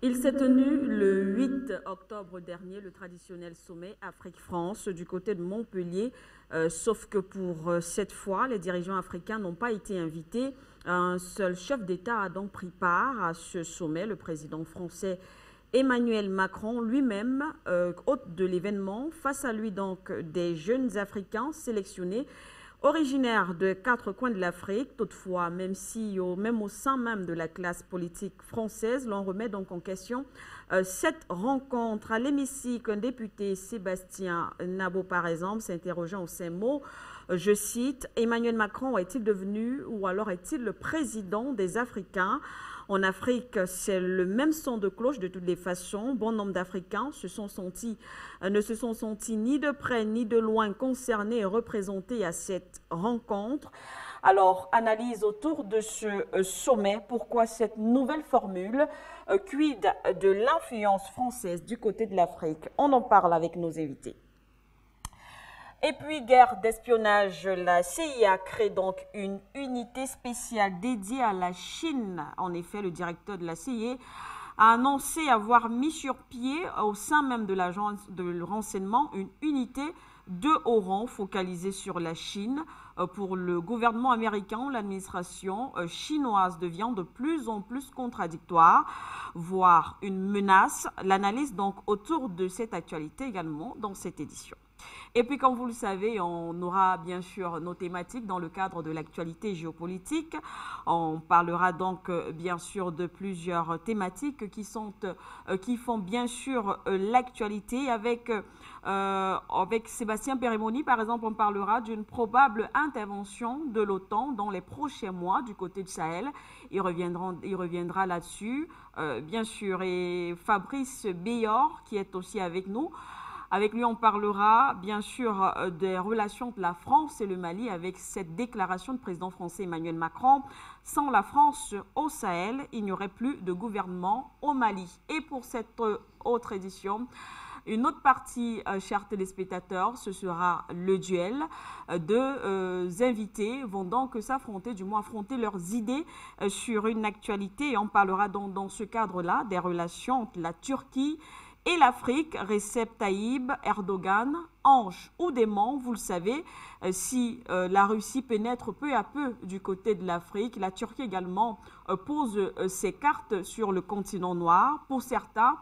Il s'est tenu le 8 octobre dernier, le traditionnel sommet Afrique-France du côté de Montpellier, sauf que pour cette fois, les dirigeants africains n'ont pas été invités. Un seul chef d'État a donc pris part à ce sommet, le président français Emmanuel Macron lui-même, hôte de l'événement. Face à lui donc des jeunes Africains sélectionnés originaire de quatre coins de l'Afrique. Toutefois, même au sein même de la classe politique française, l'on remet donc en question cette rencontre. À l'hémicycle, un député, Sébastien Nabo par exemple, s'interrogeant au ces mots, je cite, Emmanuel Macron est-il devenu ou alors est-il le président des Africains? En Afrique, c'est le même son de cloche de toutes les façons. Bon nombre d'Africains ne se sont sentis ni de près ni de loin concernés et représentés à cette rencontre. Alors, analyse autour de ce sommet. Pourquoi cette nouvelle formule? Quid de l'influence française du côté de l'Afrique? On en parle avec nos invités. Et puis, guerre d'espionnage, la CIA crée donc une unité spéciale dédiée à la Chine. En effet, le directeur de la CIA a annoncé avoir mis sur pied au sein même de l'agence de renseignement une unité de haut rang focalisée sur la Chine. Pour le gouvernement américain, l'administration chinoise devient de plus en plus contradictoire, voire une menace. L'analyse donc autour de cette actualité également dans cette édition. Et puis, comme vous le savez, on aura bien sûr nos thématiques dans le cadre de l'actualité géopolitique. On parlera donc bien sûr de plusieurs thématiques qui font bien sûr l'actualité. Avec Sébastien Périmoni, par exemple, on parlera d'une probable intervention de l'OTAN dans les prochains mois du côté du Sahel. Il reviendra là-dessus, bien sûr. Et Fabrice Béor, qui est aussi avec nous. Avec lui, on parlera bien sûr des relations de la France et le Mali avec cette déclaration du président français Emmanuel Macron. Sans la France au Sahel, il n'y aurait plus de gouvernement au Mali. Et pour cette autre édition, une autre partie, chers téléspectateurs, ce sera le duel. Deux invités vont donc s'affronter, du moins affronter leurs idées sur une actualité. Et on parlera donc dans ce cadre-là des relations entre la Turquie et l'Afrique. Recep Tayyip Erdogan, ange ou démon, vous le savez, si la Russie pénètre peu à peu du côté de l'Afrique, la Turquie également pose ses cartes sur le continent noir. Pour certains,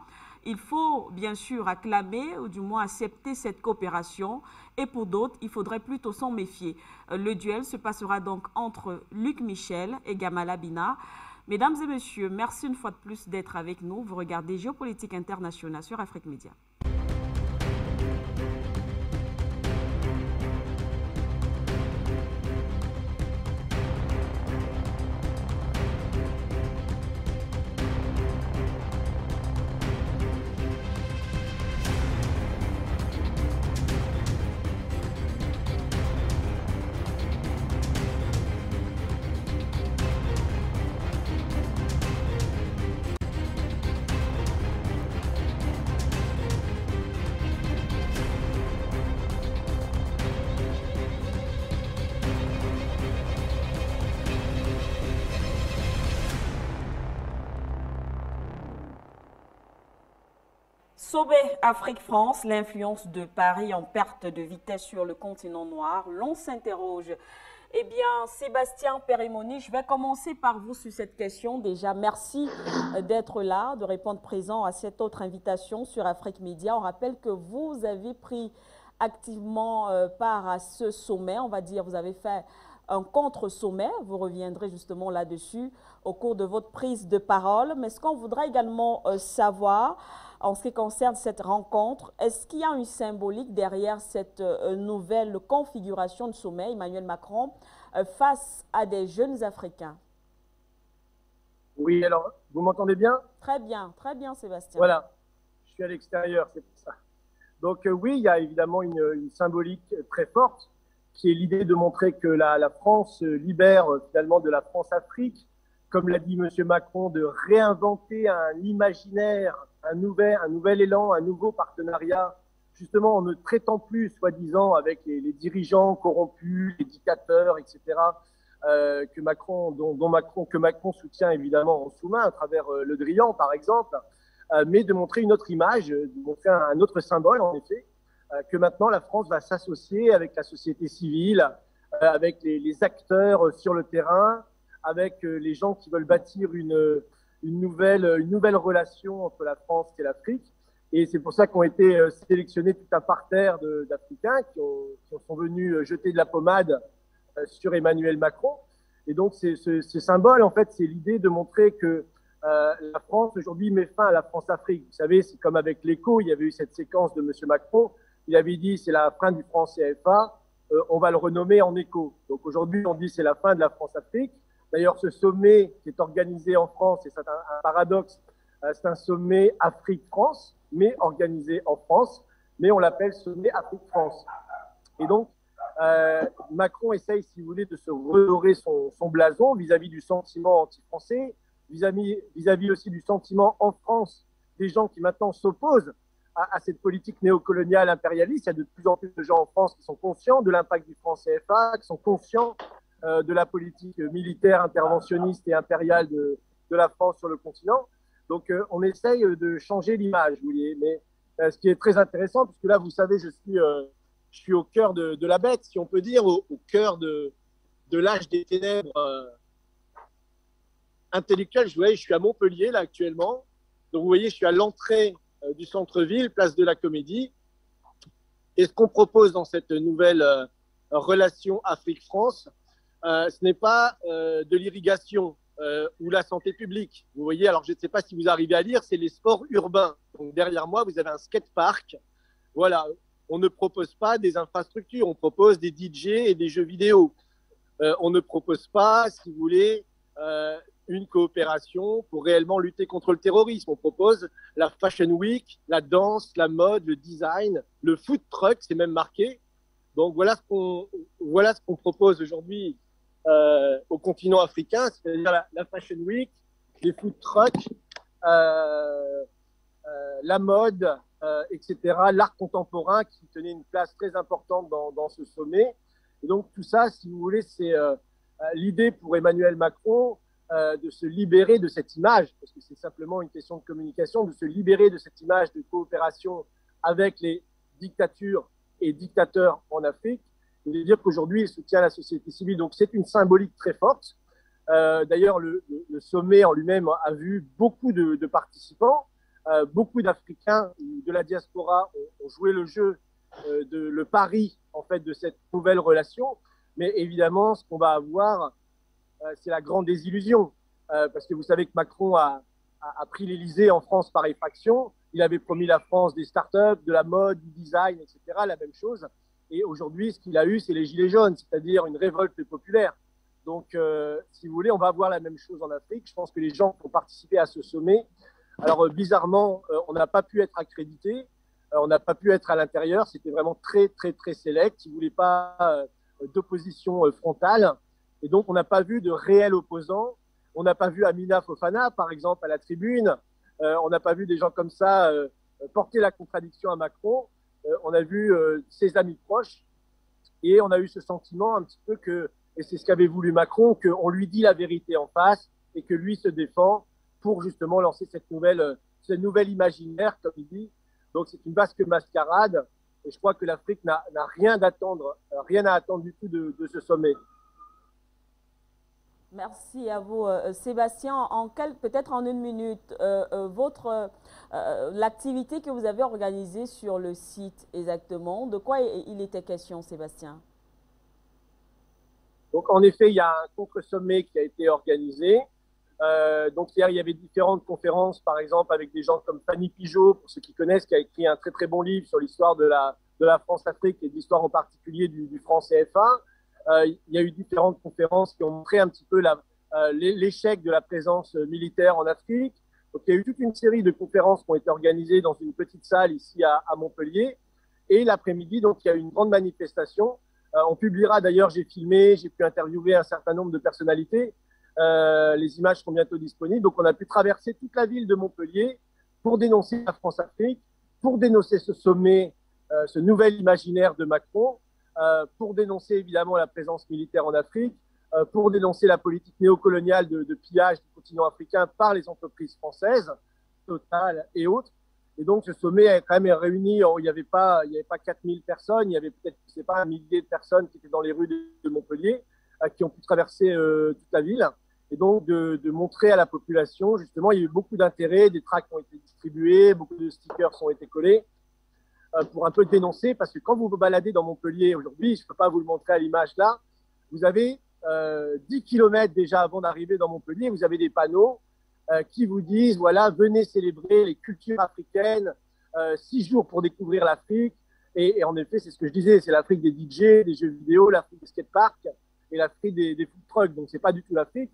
il faut bien sûr acclamer ou du moins accepter cette coopération et pour d'autres, il faudrait plutôt s'en méfier. Le duel se passera donc entre Luc Michel et Gamala Bina. Mesdames et messieurs, merci une fois de plus d'être avec nous. Vous regardez Géopolitique Internationale sur Afrique Média. Sommet Afrique-France, l'influence de Paris en perte de vitesse sur le continent noir. L'on s'interroge. Eh bien, Sébastien Périmoni, je vais commencer par vous sur cette question. Déjà, merci d'être là, de répondre présent à cette autre invitation sur Afrique Média. On rappelle que vous avez pris activement part à ce sommet. On va dire, vous avez fait un contre-sommet. Vous reviendrez justement là-dessus au cours de votre prise de parole. Mais ce qu'on voudrait également savoir, en ce qui concerne cette rencontre, est-ce qu'il y a une symbolique derrière cette nouvelle configuration de sommet, Emmanuel Macron, face à des jeunes Africains? Oui, alors, vous m'entendez bien? Très bien, Sébastien. Voilà, je suis à l'extérieur, c'est pour ça. Donc oui, il y a évidemment une symbolique très forte, qui est l'idée de montrer que la France libère finalement de la France-Afrique, comme l'a dit M. Macron, de réinventer un imaginaire, un nouvel élan, un nouveau partenariat, justement en ne traitant plus, soi-disant, avec les dirigeants corrompus, les dictateurs, etc., que Macron soutient évidemment en sous-main à travers Le Drian, par exemple. mais de montrer une autre image, de montrer un autre symbole, en effet, que maintenant la France va s'associer avec la société civile, avec les acteurs sur le terrain, avec les gens qui veulent bâtir une nouvelle relation entre la France et l'Afrique. Et c'est pour ça qu'ont été sélectionnés tout un parterre d'Africains qui sont venus jeter de la pommade sur Emmanuel Macron. Et donc, ce symbole, en fait, c'est l'idée de montrer que la France, aujourd'hui, met fin à la France-Afrique. Vous savez, c'est comme avec l'Écho, il y avait eu cette séquence de M. Macron. Il avait dit, c'est la fin du franc CFA, on va le renommer en Écho. Donc aujourd'hui, on dit, c'est la fin de la France-Afrique. D'ailleurs, ce sommet qui est organisé en France, et c'est un paradoxe, c'est un sommet Afrique-France, mais organisé en France, mais on l'appelle sommet Afrique-France. Et donc, Macron essaye, si vous voulez, de se redorer son blason vis-à-vis du sentiment anti-français, vis-à-vis aussi du sentiment en France des gens qui maintenant s'opposent à cette politique néocoloniale impérialiste. Il y a de plus en plus de gens en France qui sont conscients de l'impact du franc CFA, qui sont conscients de la politique militaire interventionniste et impériale de la France sur le continent. Donc, on essaye de changer l'image, vous voyez. Mais ce qui est très intéressant, puisque là, vous savez, je suis au cœur de la bête, si on peut dire, au cœur de l'âge des ténèbres intellectuelles. Je suis à Montpellier, là, actuellement. Donc, vous voyez, je suis à l'entrée du centre-ville, place de la Comédie. Et ce qu'on propose dans cette nouvelle relation Afrique-France, ce n'est pas de l'irrigation ou la santé publique. Vous voyez, alors je ne sais pas si vous arrivez à lire, c'est les sports urbains. Donc derrière moi, vous avez un skatepark. Voilà, on ne propose pas des infrastructures, on propose des DJ et des jeux vidéo. On ne propose pas, si vous voulez, une coopération pour réellement lutter contre le terrorisme. On propose la Fashion Week, la danse, la mode, le design, le food truck, c'est même marqué. Donc voilà ce qu'on propose aujourd'hui au continent africain, c'est-à-dire la Fashion Week, les food trucks, la mode, etc., l'art contemporain qui tenait une place très importante dans ce sommet. Et donc tout ça, si vous voulez, c'est l'idée pour Emmanuel Macron de se libérer de cette image, parce que c'est simplement une question de communication, de se libérer de cette image de coopération avec les dictatures et dictateurs en Afrique, et de dire qu'aujourd'hui, il soutient la société civile. Donc, c'est une symbolique très forte. D'ailleurs, le sommet en lui-même a vu beaucoup de participants, beaucoup d'Africains de la diaspora ont joué le jeu, le pari, en fait, de cette nouvelle relation. Mais évidemment, ce qu'on va avoir, c'est la grande désillusion, parce que vous savez que Macron a pris l'Élysée en France par effraction. Il avait promis la France des startups, de la mode, du design, etc., la même chose. Et aujourd'hui, ce qu'il a eu, c'est les gilets jaunes, c'est-à-dire une révolte populaire. Donc, si vous voulez, on va avoir la même chose en Afrique. Je pense que les gens qui ont participé à ce sommet, alors bizarrement, on n'a pas pu être accrédité, on n'a pas pu être à l'intérieur. C'était vraiment très, très, très sélect. Ils ne voulaient pas d'opposition frontale. Et donc, on n'a pas vu de réels opposants. On n'a pas vu Amina Fofana, par exemple, à la tribune. On n'a pas vu des gens comme ça porter la contradiction à Macron. On a vu ses amis proches. Et on a eu ce sentiment un petit peu que, et c'est ce qu'avait voulu Macron, qu'on lui dit la vérité en face et que lui se défend pour justement lancer cette nouvelle imaginaire, comme il dit. Donc, c'est une vaste mascarade. Et je crois que l'Afrique n'a rien à attendre du tout de ce sommet. Merci à vous, Sébastien. Peut-être en une minute, l'activité que vous avez organisée sur le site exactement, de quoi il était question, Sébastien? Donc, en effet, il y a un contre-sommet qui a été organisé. Donc, hier, il y avait différentes conférences, par exemple, avec des gens comme Fanny Pigeot, pour ceux qui connaissent, qui a écrit un très, très bon livre sur l'histoire de la France-Afrique et de l'histoire en particulier du franc CFA. Il y a eu différentes conférences qui ont montré un petit peu l'échec de la présence militaire en Afrique. Donc, il y a eu toute une série de conférences qui ont été organisées dans une petite salle ici à Montpellier. Et l'après-midi, donc, il y a eu une grande manifestation. On publiera d'ailleurs, j'ai filmé, j'ai pu interviewer un certain nombre de personnalités. Les images seront bientôt disponibles. Donc, on a pu traverser toute la ville de Montpellier pour dénoncer la France-Afrique, pour dénoncer ce sommet, ce nouvel imaginaire de Macron, pour dénoncer évidemment la présence militaire en Afrique, pour dénoncer la politique néocoloniale de pillage du continent africain par les entreprises françaises. Total et autres. Et donc, ce sommet a quand même réuni, il n'y avait pas 4000 personnes, il y avait peut-être, je sais pas, un millier de personnes qui étaient dans les rues de Montpellier, qui ont pu traverser toute la ville. Et donc, de montrer à la population, justement, il y a eu beaucoup d'intérêt, des tracts ont été distribués, beaucoup de stickers ont été collés pour un peu dénoncer, parce que quand vous vous baladez dans Montpellier aujourd'hui, je ne peux pas vous le montrer à l'image là, vous avez 10 km déjà avant d'arriver dans Montpellier, vous avez des panneaux qui vous disent, voilà, venez célébrer les cultures africaines, 6 jours pour découvrir l'Afrique. Et en effet, c'est ce que je disais, c'est l'Afrique des DJ, des jeux vidéo, l'Afrique des skateparks et l'Afrique des food trucks. Donc, c'est pas du tout l'Afrique.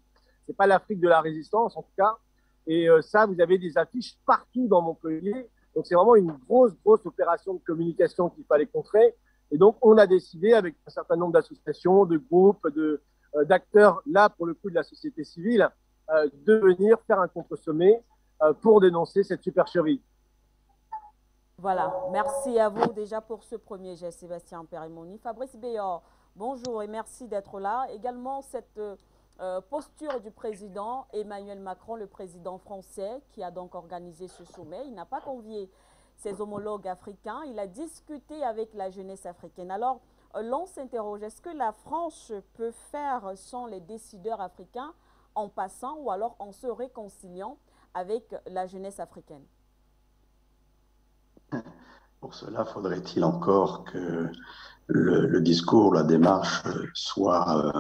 C'est pas l'Afrique de la résistance, en tout cas. Et ça, vous avez des affiches partout dans Montpellier. Donc, c'est vraiment une grosse opération de communication qu'il fallait contrer. Et donc, on a décidé, avec un certain nombre d'associations, de groupes, d'acteurs, là, pour le coup, de la société civile, de venir faire un contre-sommet pour dénoncer cette supercherie. Voilà, merci à vous déjà pour ce premier geste, Sébastien Périmoni. Fabrice Béor, bonjour et merci d'être là. Également, cette posture du président Emmanuel Macron, le président français, qui a donc organisé ce sommet. Il n'a pas convié ses homologues africains, il a discuté avec la jeunesse africaine. Alors, l'on s'interroge, est-ce que la France peut faire sans les décideurs africains en passant ou alors en se réconciliant avec la jeunesse africaine? Pour cela, faudrait-il encore que le discours, la démarche soit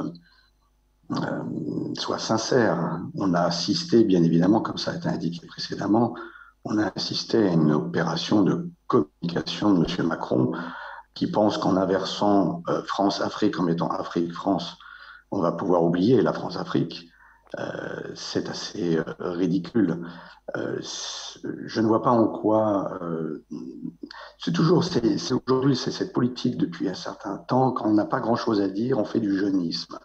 sincère. On a assisté, bien évidemment, comme ça a été indiqué précédemment, on a assisté à une opération de communication de M. Macron qui pense qu'en inversant France-Afrique, en mettant Afrique-France, on va pouvoir oublier la France-Afrique. C'est assez ridicule. Je ne vois pas en quoi. Aujourd'hui, c'est cette politique depuis un certain temps. Quand on n'a pas grand-chose à dire, on fait du jeunisme.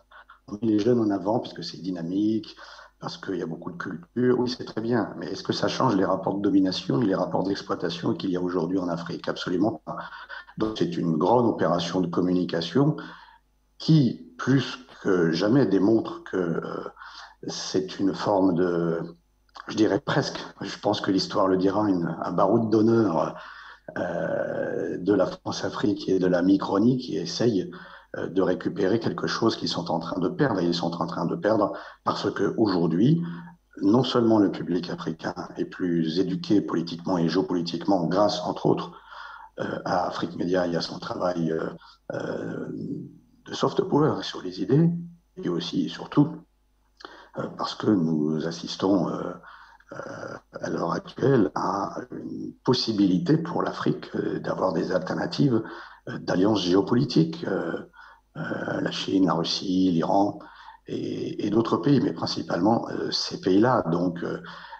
On met les jeunes en avant puisque c'est dynamique, parce qu'il y a beaucoup de culture. Oui, c'est très bien. Mais est-ce que ça change les rapports de domination et les rapports d'exploitation qu'il y a aujourd'hui en Afrique? Absolument pas. Donc, c'est une grande opération de communication qui, plus que jamais, démontre que c'est une forme de, je dirais presque, je pense que l'histoire le dira, un baroud d'honneur de la France-Afrique et de la Micronie qui essayent de récupérer quelque chose qu'ils sont en train de perdre. Et ils sont en train de perdre parce qu'aujourd'hui, non seulement le public africain est plus éduqué politiquement et géopolitiquement grâce, entre autres, à Afrique Média et à son travail de soft power sur les idées, et aussi et surtout parce que nous assistons à l'heure actuelle à une possibilité pour l'Afrique d'avoir des alternatives d'alliances géopolitiques, la Chine, la Russie, l'Iran et d'autres pays, mais principalement ces pays-là. Donc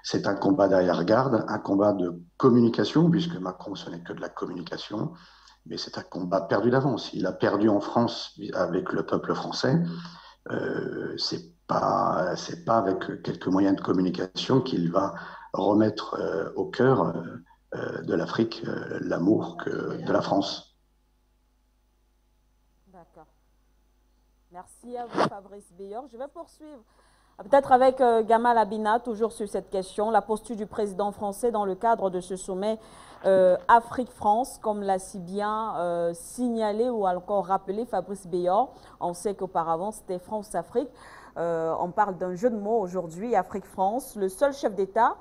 c'est un combat d'arrière-garde, un combat de communication, puisque Macron ce n'est que de la communication, mais c'est un combat perdu d'avance. Il a perdu en France avec le peuple français. C'est pas avec quelques moyens de communication qu'il va remettre au cœur de l'Afrique l'amour de la France. D'accord. Merci à vous, Fabrice Béor. Je vais poursuivre peut-être avec Gamal Abina, toujours sur cette question, la posture du président français dans le cadre de ce sommet Afrique-France, comme l'a si bien signalé ou encore rappelé Fabrice Béor. On sait qu'auparavant, c'était France-Afrique. On parle d'un jeu de mots aujourd'hui, Afrique-France. Le seul chef d'État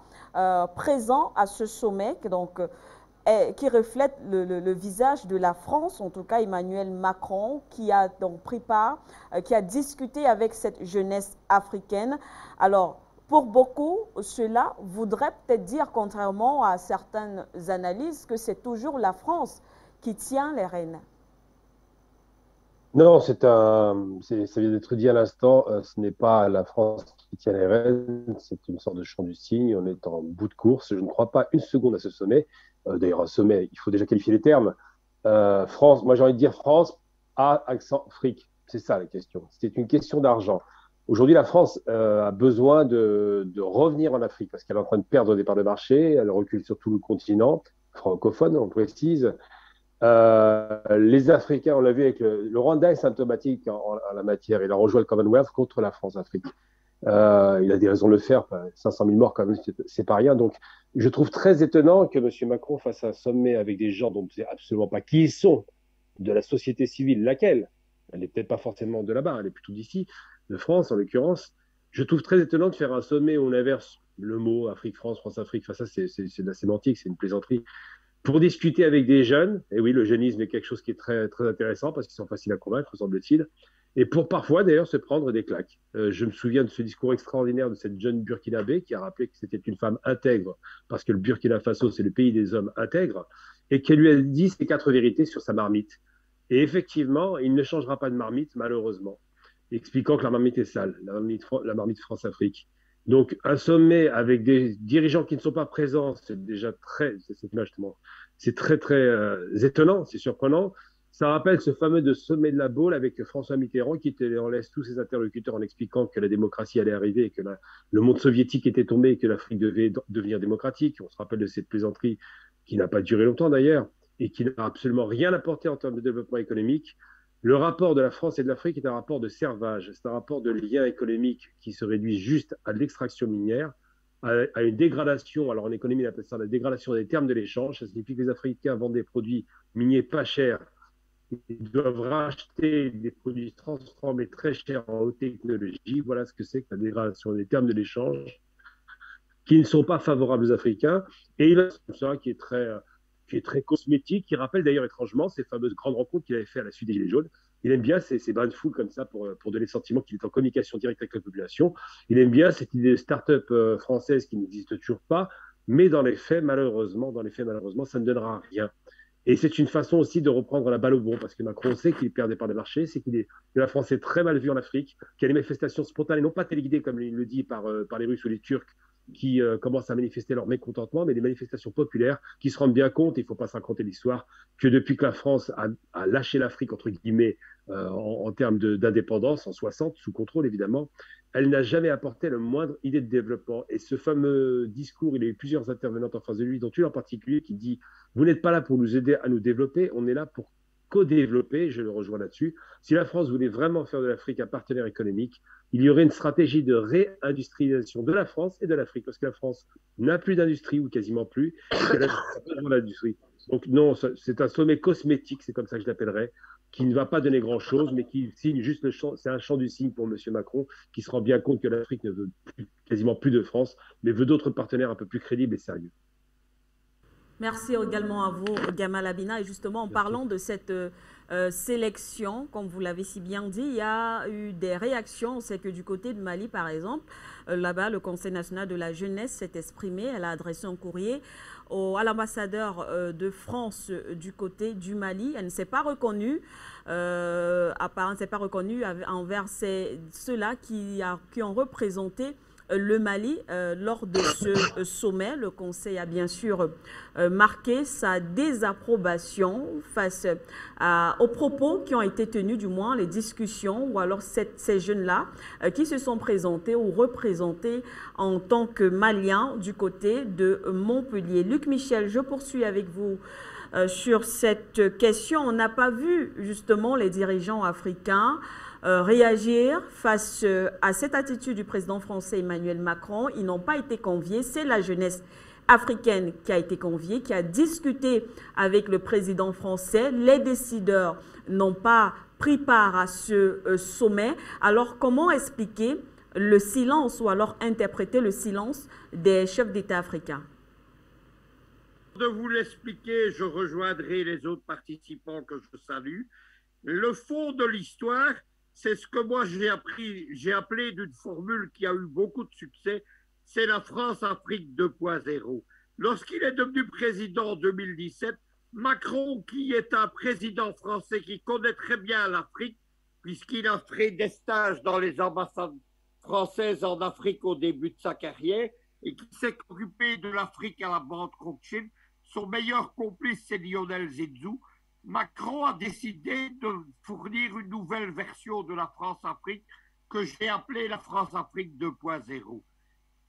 présent à ce sommet, donc, qui reflète le visage de la France, en tout cas Emmanuel Macron, qui a donc pris part, qui a discuté avec cette jeunesse africaine. Alors, pour beaucoup, cela voudrait peut-être dire, contrairement à certaines analyses, que c'est toujours la France qui tient les rênes. Non, ça vient d'être dit à l'instant, ce n'est pas la France qui tient les rênes, c'est une sorte de chant du cygne, on est en bout de course. Je ne crois pas une seconde à ce sommet. D'ailleurs, un sommet, il faut déjà qualifier les termes. France, moi j'ai envie de dire France à accent fric, c'est ça la question. C'est une question d'argent. Aujourd'hui, la France a besoin de revenir en Afrique parce qu'elle est en train de perdre des parts de marché, elle recule sur tout le continent francophone, on précise. Les Africains, on l'a vu avec le Rwanda est symptomatique en la matière. Il a rejoint le Commonwealth contre la France-Afrique. Il a des raisons de le faire. 500 000 morts, quand même, c'est pas rien. Donc, je trouve très étonnant que M. Macron fasse un sommet avec des gens dont on ne sait absolument pas qui ils sont, de la société civile, laquelle. Elle n'est peut-être pas forcément de là-bas, elle est plutôt d'ici, de France en l'occurrence. Je trouve très étonnant de faire un sommet où on inverse le mot Afrique-France, France-Afrique. Enfin, ça, c'est de la sémantique, c'est une plaisanterie. Pour discuter avec des jeunes, et oui, le jeunisme est quelque chose qui est très, très intéressant parce qu'ils sont faciles à convaincre, semble-t-il, et pour parfois d'ailleurs se prendre des claques. Je me souviens de ce discours extraordinaire de cette jeune Burkinabé qui a rappelé que c'était une femme intègre, parce que le Burkina Faso, c'est le pays des hommes intègres, et qu'elle lui a dit ses 4 vérités sur sa marmite. Et effectivement, il ne changera pas de marmite, malheureusement, expliquant que la marmite est sale, la marmite France-Afrique. Donc, un sommet avec des dirigeants qui ne sont pas présents, c'est déjà c'est très, très étonnant, c'est surprenant. Ça rappelle ce fameux sommet de la Baule avec François Mitterrand qui en laisse tous ses interlocuteurs en expliquant que la démocratie allait arriver et que le monde soviétique était tombé et que l'Afrique devait devenir démocratique. On se rappelle de cette plaisanterie qui n'a pas duré longtemps d'ailleurs et qui n'a absolument rien apporté en termes de développement économique. Le rapport de la France et de l'Afrique est un rapport de servage, c'est un rapport de lien économique qui se réduit juste à l'extraction minière, à une dégradation. Alors en économie, on appelle ça la dégradation des termes de l'échange. Ça signifie que les Africains vendent des produits miniers pas chers. Ils doivent racheter des produits transformés très chers en haute technologie. Voilà ce que c'est que la dégradation des termes de l'échange, qui ne sont pas favorables aux Africains. Et il a ça qui est très cosmétique, qui rappelle d'ailleurs étrangement ces fameuses grandes rencontres qu'il avait fait à la suite des Gilets jaunes. Il aime bien ces bains de foule comme ça pour donner le sentiment qu'il est en communication directe avec la population. Il aime bien cette idée de start-up française qui n'existe toujours pas, mais dans les faits, malheureusement, ça ne donnera rien. Et c'est une façon aussi de reprendre la balle au bon, parce que Macron sait qu'il perd des parts de marché, c'est que la France est très mal vue en Afrique, qu'il y a des manifestations spontanées, non pas téléguidées comme il le dit par les Russes ou les Turcs, qui commencent à manifester leur mécontentement, mais des manifestations populaires qui se rendent bien compte, il ne faut pas se raconter l'histoire, que depuis que la France a lâché l'Afrique, entre guillemets, en termes d'indépendance, en 60, sous contrôle évidemment, elle n'a jamais apporté la moindre idée de développement. Et ce fameux discours, il y a eu plusieurs intervenantes en face de lui, dont une en particulier qui dit « Vous n'êtes pas là pour nous aider à nous développer, on est là pour co-développer », je le rejoins là-dessus. Si la France voulait vraiment faire de l'Afrique un partenaire économique, il y aurait une stratégie de réindustrialisation de la France et de l'Afrique, parce que la France n'a plus d'industrie, ou quasiment plus, et qu'elle a besoin d'industrie. Donc non, c'est un sommet cosmétique, c'est comme ça que je l'appellerais, qui ne va pas donner grand-chose, mais qui signe juste c'est un chant du cygne pour M. Macron, qui se rend bien compte que l'Afrique ne veut quasiment plus de France, mais veut d'autres partenaires un peu plus crédibles et sérieux. Merci également à vous, Gamal Abina. Et justement, en parlant de cette sélection, comme vous l'avez si bien dit, il y a eu des réactions. C'est que du côté de Mali, par exemple, là-bas, le Conseil national de la jeunesse s'est exprimé. Elle a adressé un courrier à l'ambassadeur de France du côté du Mali. Elle ne s'est pas reconnue, apparemment, ne s'est pas reconnue envers ceux-là qui ont représenté le Mali. Lors de ce sommet, le Conseil a bien sûr marqué sa désapprobation face aux propos qui ont été tenus, du moins les discussions, ou alors ces jeunes-là qui se sont présentés ou représentés en tant que Maliens du côté de Montpellier. Luc Michel, je poursuis avec vous sur cette question. On n'a pas vu justement les dirigeants africains réagir face à cette attitude du président français Emmanuel Macron. Ils n'ont pas été conviés. C'est la jeunesse africaine qui a été conviée, qui a discuté avec le président français. Les décideurs n'ont pas pris part à ce sommet. Alors, comment expliquer le silence ou alors interpréter le silence des chefs d'État africains? De vous l'expliquer, je rejoindrai les autres participants que je salue. Le fond de l'histoire, c'est ce que moi j'ai appelé d'une formule qui a eu beaucoup de succès, c'est la France-Afrique 2.0. Lorsqu'il est devenu président en 2017, Macron, qui est un président français qui connaît très bien l'Afrique, puisqu'il a fait des stages dans les ambassades françaises en Afrique au début de sa carrière, et qui s'est occupé de l'Afrique à la bande Rothschild, son meilleur complice, c'est Lionel Zizou. Macron a décidé de fournir une nouvelle version de la France-Afrique que j'ai appelée la France-Afrique 2.0.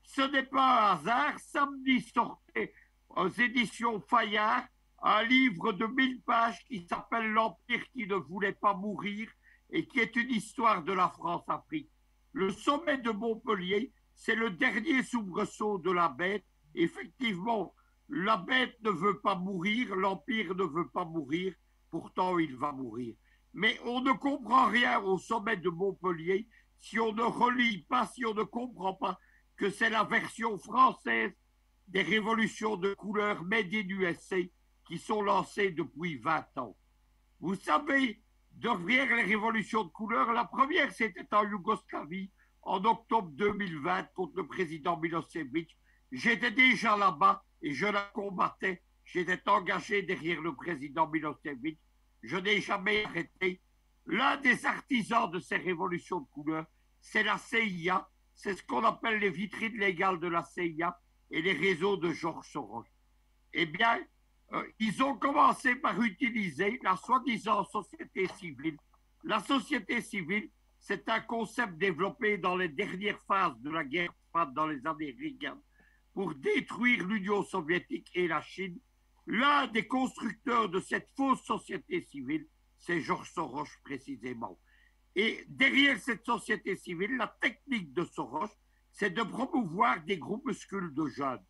Ce n'est pas un hasard. Samedi sortait aux éditions Fayard un livre de 1000 pages qui s'appelle « L'Empire qui ne voulait pas mourir » et qui est une histoire de la France-Afrique. Le sommet de Montpellier, c'est le dernier soubresaut de la bête. Effectivement, la bête ne veut pas mourir, l'Empire ne veut pas mourir, pourtant il va mourir. Mais on ne comprend rien au sommet de Montpellier si on ne relit pas, si on ne comprend pas que c'est la version française des révolutions de couleur Made in USA qui sont lancées depuis 20 ans. Vous savez, derrière les révolutions de couleur, la première c'était en Yougoslavie en octobre 2020 contre le président Milosevic. J'étais déjà là-bas et je la combattais. J'étais engagé derrière le président Milosevic. Je n'ai jamais arrêté. L'un des artisans de ces révolutions de couleur, c'est la CIA. C'est ce qu'on appelle les vitrines légales de la CIA et les réseaux de Georges Soros. Eh bien, ils ont commencé par utiliser la soi-disant société civile. La société civile, c'est un concept développé dans les dernières phases de la guerre froide dans les années Reagan pour détruire l'Union soviétique et la Chine. L'un des constructeurs de cette fausse société civile, c'est Georges Soros précisément. Et derrière cette société civile, la technique de Soros, c'est de promouvoir des groupuscules de jeunes.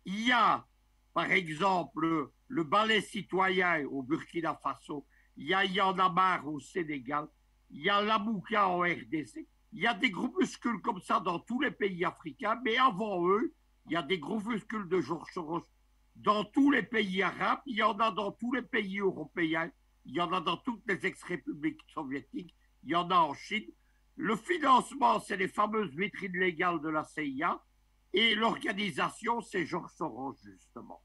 Il y a, par exemple, le ballet citoyen au Burkina Faso, il y a Y'en a marre au Sénégal, il y a l'Amouka en RDC, il y a des groupuscules comme ça dans tous les pays africains, mais avant eux, il y a des groupuscules de Georges Soros dans tous les pays arabes, il y en a dans tous les pays européens, il y en a dans toutes les ex-républiques soviétiques, il y en a en Chine. Le financement, c'est les fameuses vitrines légales de la CIA et l'organisation, c'est Georges Soros, justement.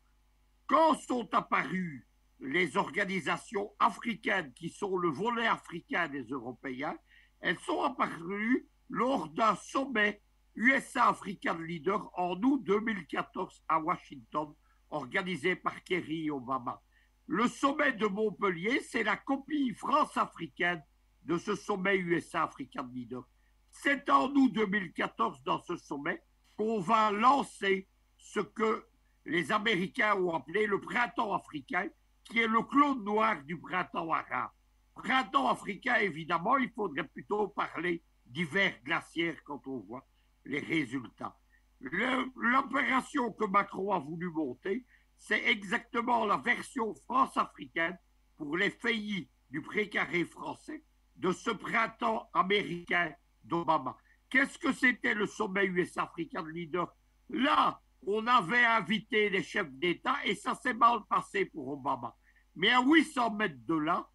Quand sont apparues les organisations africaines qui sont le volet africain des Européens, elles sont apparues lors d'un sommet USA-African Leader en août 2014 à Washington, organisé par Kerry Obama. Le sommet de Montpellier, c'est la copie France-africaine de ce sommet USA-African Leader. C'est en août 2014, dans ce sommet, qu'on va lancer ce que les Américains ont appelé le printemps africain, qui est le clone noir du printemps arabe. Printemps africain, évidemment, il faudrait plutôt parler d'hiver glaciaire quand on voit les résultats. L'opération que Macron a voulu monter, c'est exactement la version France-africaine pour les pays du précaré français de ce printemps américain d'Obama. Qu'est-ce que c'était le sommet US-African Leader? Là, on avait invité les chefs d'État et ça s'est mal passé pour Obama. Mais à 800 mètres de là,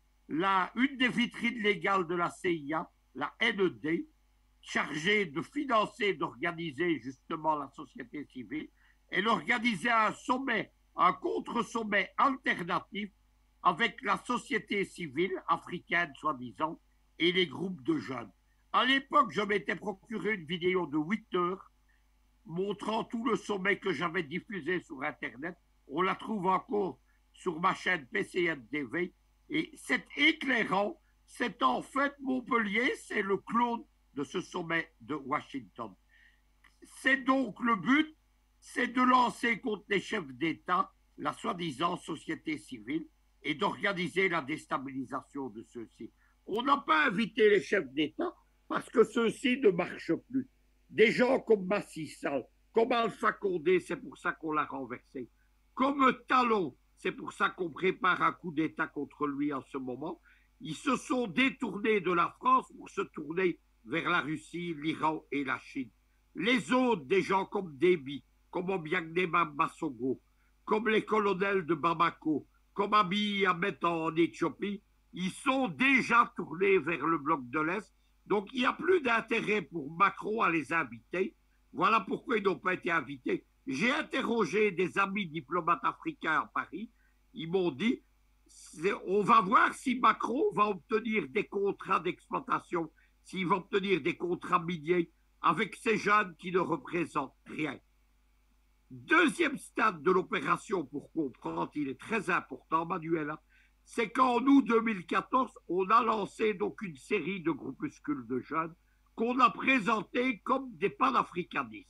une des vitrines légales de la CIA, la NED, chargée de financer, d'organiser justement la société civile, elle organisait un sommet, un contre-sommet alternatif avec la société civile africaine, soi-disant, et les groupes de jeunes. À l'époque, je m'étais procuré une vidéo de 8 heures montrant tout le sommet que j'avais diffusé sur Internet. On la trouve encore sur ma chaîne PCN TV. Et c'est éclairant. C'est en fait Montpellier, c'est le clone de ce sommet de Washington. C'est donc le but, c'est de lancer contre les chefs d'État la soi-disant société civile et d'organiser la déstabilisation de ceux-ci. On n'a pas invité les chefs d'État parce que ceux-ci ne marchent plus. Des gens comme Macky Sall, comme Alpha Condé, c'est pour ça qu'on l'a renversé. Comme Talon, c'est pour ça qu'on prépare un coup d'État contre lui en ce moment. Ils se sont détournés de la France pour se tourner vers la Russie, l'Iran et la Chine. Les autres, des gens comme Déby, comme Obiang-Nema Massogo, comme les colonels de Bamako, comme Abiy Ahmed en Éthiopie, ils sont déjà tournés vers le bloc de l'Est. Donc, il n'y a plus d'intérêt pour Macron à les inviter. Voilà pourquoi ils n'ont pas été invités. J'ai interrogé des amis diplomates africains à Paris. Ils m'ont dit, on va voir si Macron va obtenir des contrats d'exploitation, s'il va obtenir des contrats miniers avec ces jeunes qui ne représentent rien. Deuxième stade de l'opération, pour comprendre, il est très important, Manuela, c'est qu'en août 2014, on a lancé donc une série de groupuscules de jeunes qu'on a présentés comme des panafricanistes.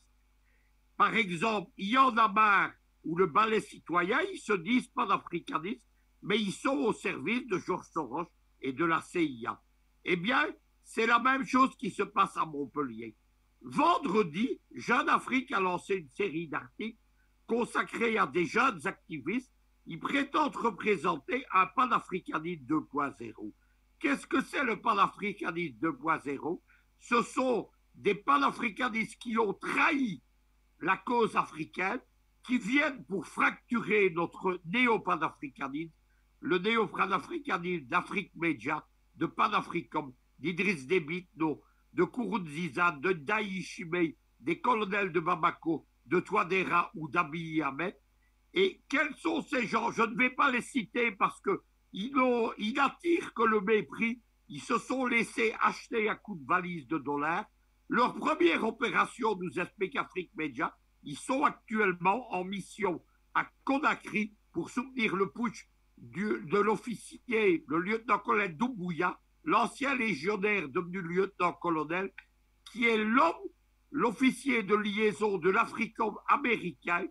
Par exemple, il y en a marre ou le ballet citoyen, ils se disent panafricanistes, mais ils sont au service de Georges Soros et de la CIA. Eh bien, C'est la même chose qui se passe à Montpellier. Vendredi, Jeune Afrique a lancé une série d'articles consacrés à des jeunes activistes. Ils prétendent représenter un panafricanisme 2.0. Qu'est-ce que c'est le panafricanisme 2.0? Ce sont des panafricanistes qui ont trahi la cause africaine, qui viennent pour fracturer notre néo-panafricanisme, le néo-panafricanisme d'Afrique Média, de Panafricom, d'Idriss Déby Itno, de Nkurunziza, de Daï Chimay, des colonels de Bamako, de Touadéra ou d'Abiy Ahmed. Et quels sont ces gens? Je ne vais pas les citer parce qu'ils n'attirent que le mépris. Ils se sont laissés acheter à coups de valises de dollars. Leur première opération, nous explique Afrique Média, ils sont actuellement en mission à Conakry pour soutenir le putsch de l'officier, le lieutenant-colonel Doumbouya, l'ancien légionnaire devenu lieutenant-colonel, qui est l'officier de liaison de l'Africom américain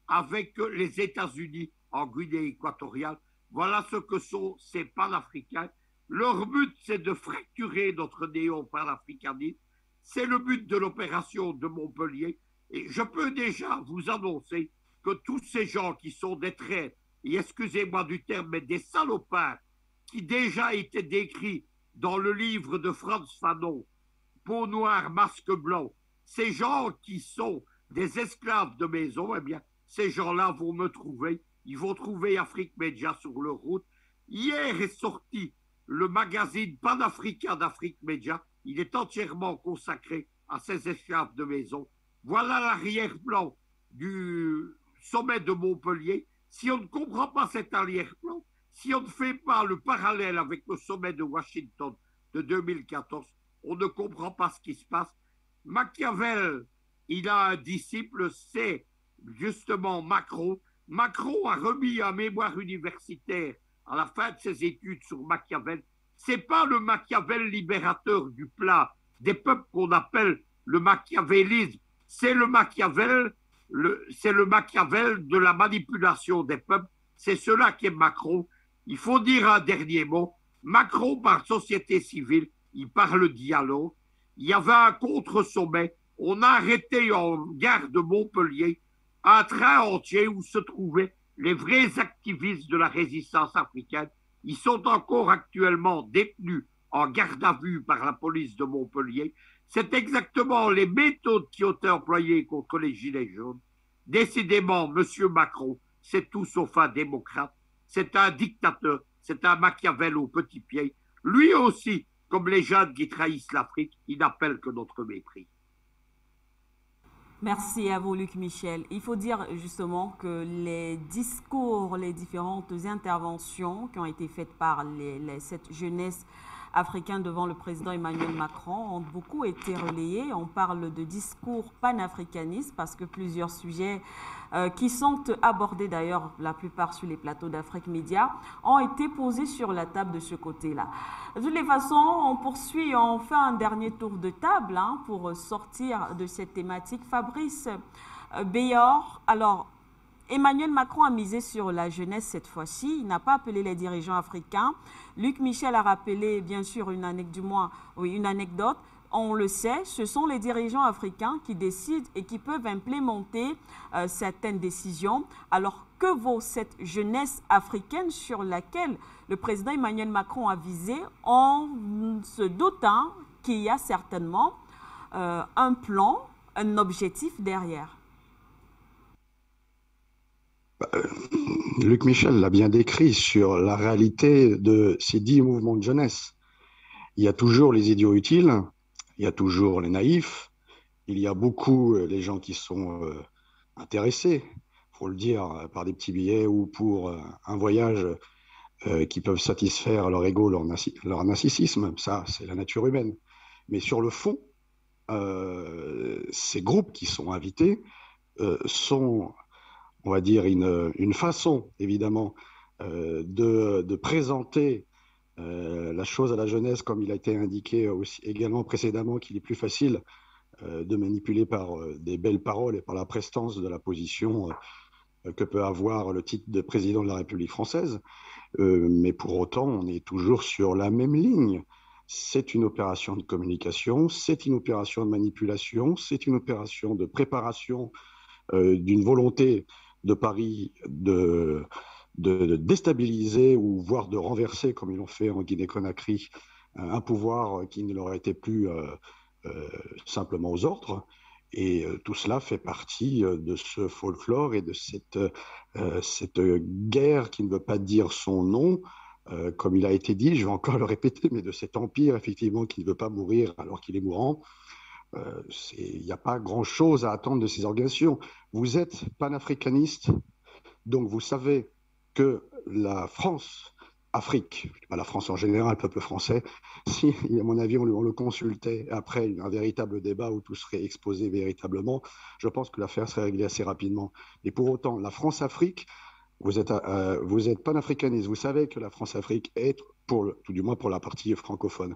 avec les États-Unis en Guinée équatoriale. Voilà ce que sont ces panafricains. Leur but, c'est de fracturer notre néo-panafricanisme. C'est le but de l'opération de Montpellier. Et je peux déjà vous annoncer que tous ces gens qui sont des traîtres, et excusez-moi du terme, mais des salopards, qui déjà étaient décrits dans le livre de Frantz Fanon, Peau noire, masque blanc, ces gens qui sont des esclaves de maison, eh bien, ces gens-là vont me trouver. Ils vont trouver Afrique Média sur leur route. Hier est sorti le magazine panafricain d'Afrique Média. Il est entièrement consacré à ces esclaves de maison. Voilà l'arrière-plan du sommet de Montpellier. Si on ne comprend pas cet arrière-plan, si on ne fait pas le parallèle avec le sommet de Washington de 2014, on ne comprend pas ce qui se passe. Machiavel, il a un disciple, c'est justement Macron. Macron a remis un mémoire universitaire à la fin de ses études sur Machiavel. C'est pas le Machiavel libérateur du plat des peuples qu'on appelle le machiavélisme. C'est le Machiavel de la manipulation des peuples. C'est cela qui est Macron. Il faut dire un dernier mot. Macron parle société civile, il parle dialogue. Il y avait un contre-sommet. On a arrêté en gare de Montpellier un train entier où se trouvaient les vrais activistes de la résistance africaine. Ils sont encore actuellement détenus en garde à vue par la police de Montpellier. C'est exactement les méthodes qui ont été employées contre les Gilets jaunes. Décidément, M. Macron, c'est tout sauf un démocrate. C'est un dictateur, c'est un Machiavel au petit pied. Lui aussi, comme les jeunes qui trahissent l'Afrique, il n'appelle que notre mépris. Merci à vous, Luc Michel. Il faut dire justement que les discours, les différentes interventions qui ont été faites par cette jeunesse africaine devant le président Emmanuel Macron ont beaucoup été relayés. On parle de discours panafricanistes parce que plusieurs sujets qui sont abordés d'ailleurs la plupart sur les plateaux d'Afrique Média ont été posés sur la table de ce côté-là. De toutes les façons, on poursuit, on fait un dernier tour de table pour sortir de cette thématique. Fabrice Béor, alors Emmanuel Macron a misé sur la jeunesse cette fois-ci. Il n'a pas appelé les dirigeants africains. Luc Michel a rappelé, bien sûr, une anecdote. On le sait, ce sont les dirigeants africains qui décident et qui peuvent implémenter certaines décisions. Alors, que vaut cette jeunesse africaine sur laquelle le président Emmanuel Macron a visé en se doutant qu'il y a certainement un plan, un objectif derrière? Luc Michel l'a bien décrit sur la réalité de ces 10 mouvements de jeunesse. Il y a toujours les idiots utiles, il y a toujours les naïfs, il y a beaucoup les gens qui sont intéressés, il faut le dire, par des petits billets ou pour un voyage qui peuvent satisfaire leur ego, leur narcissisme. Ça, c'est la nature humaine. Mais sur le fond, ces groupes qui sont invités sont, on va dire, une façon, évidemment, de présenter la chose à la jeunesse, comme il a été indiqué aussi, également précédemment, qu'il est plus facile de manipuler par des belles paroles et par la prestance de la position que peut avoir le titre de président de la République française. Mais pour autant, on est toujours sur la même ligne. c'est une opération de communication, c'est une opération de manipulation, c'est une opération de préparation d'une volonté de Paris de déstabiliser ou voire de renverser, comme ils l'ont fait en Guinée-Conakry, un pouvoir qui ne leur était plus simplement aux ordres. Et tout cela fait partie de ce folklore et de cette guerre qui ne veut pas dire son nom, comme il a été dit, je vais encore le répéter, mais de cet empire, effectivement, qui ne veut pas mourir alors qu'il est mourant. Il n'y a pas grand-chose à attendre de ces organisations. Vous êtes panafricaniste, donc vous savez que la France, Afrique, pas la France en général, le peuple français, si, à mon avis, on le consultait après un véritable débat où tout serait exposé véritablement, je pense que l'affaire serait réglée assez rapidement. Et pour autant, la France-Afrique, vous êtes panafricaniste, vous savez que la France-Afrique est, tout du moins pour la partie francophone.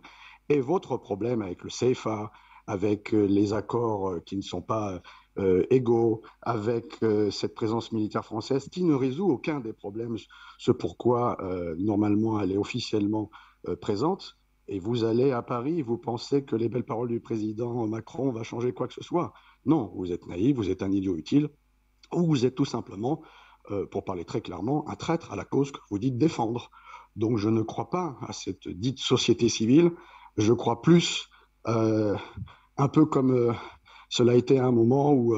Et votre problème avec le CFA, avec les accords qui ne sont pas égaux, avec cette présence militaire française qui ne résout aucun des problèmes, ce pourquoi normalement elle est officiellement présente. Et vous allez à Paris, vous pensez que les belles paroles du président Macron vont changer quoi que ce soit. Non, vous êtes naïf, vous êtes un idiot utile, ou vous êtes tout simplement, pour parler très clairement, un traître à la cause que vous dites défendre. Donc je ne crois pas à cette dite société civile, je crois plus un peu comme cela a été à un moment où,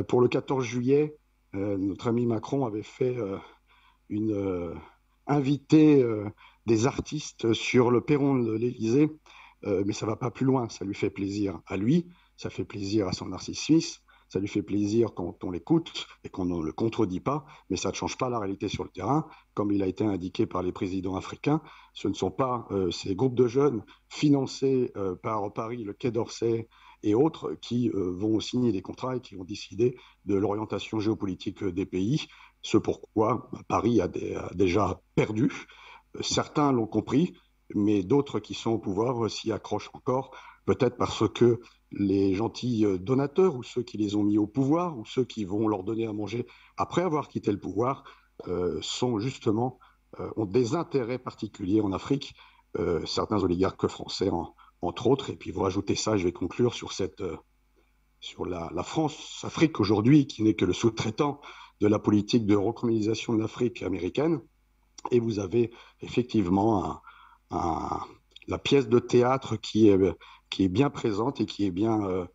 pour le 14 juillet, notre ami Macron avait fait inviter des artistes sur le perron de l'Élysée, mais ça ne va pas plus loin, ça lui fait plaisir à lui, ça fait plaisir à son narcissisme, ça lui fait plaisir quand on l'écoute et qu'on ne le contredit pas, mais ça ne change pas la réalité sur le terrain. Comme il a été indiqué par les présidents africains, ce ne sont pas ces groupes de jeunes financés par Paris, le Quai d'Orsay et autres qui vont signer des contrats et qui vont décider de l'orientation géopolitique des pays, ce pourquoi Paris a déjà perdu. Certains l'ont compris, mais d'autres qui sont au pouvoir s'y accrochent encore, peut-être parce que les gentils donateurs ou ceux qui les ont mis au pouvoir ou ceux qui vont leur donner à manger après avoir quitté le pouvoir sont justement, ont des intérêts particuliers en Afrique, certains oligarques français entre autres. Et puis vous rajoutez ça, je vais conclure sur la France-Afrique aujourd'hui, qui n'est que le sous-traitant de la politique de recolonisation de l'Afrique américaine. Et vous avez effectivement la pièce de théâtre qui est bien présente et qui est bien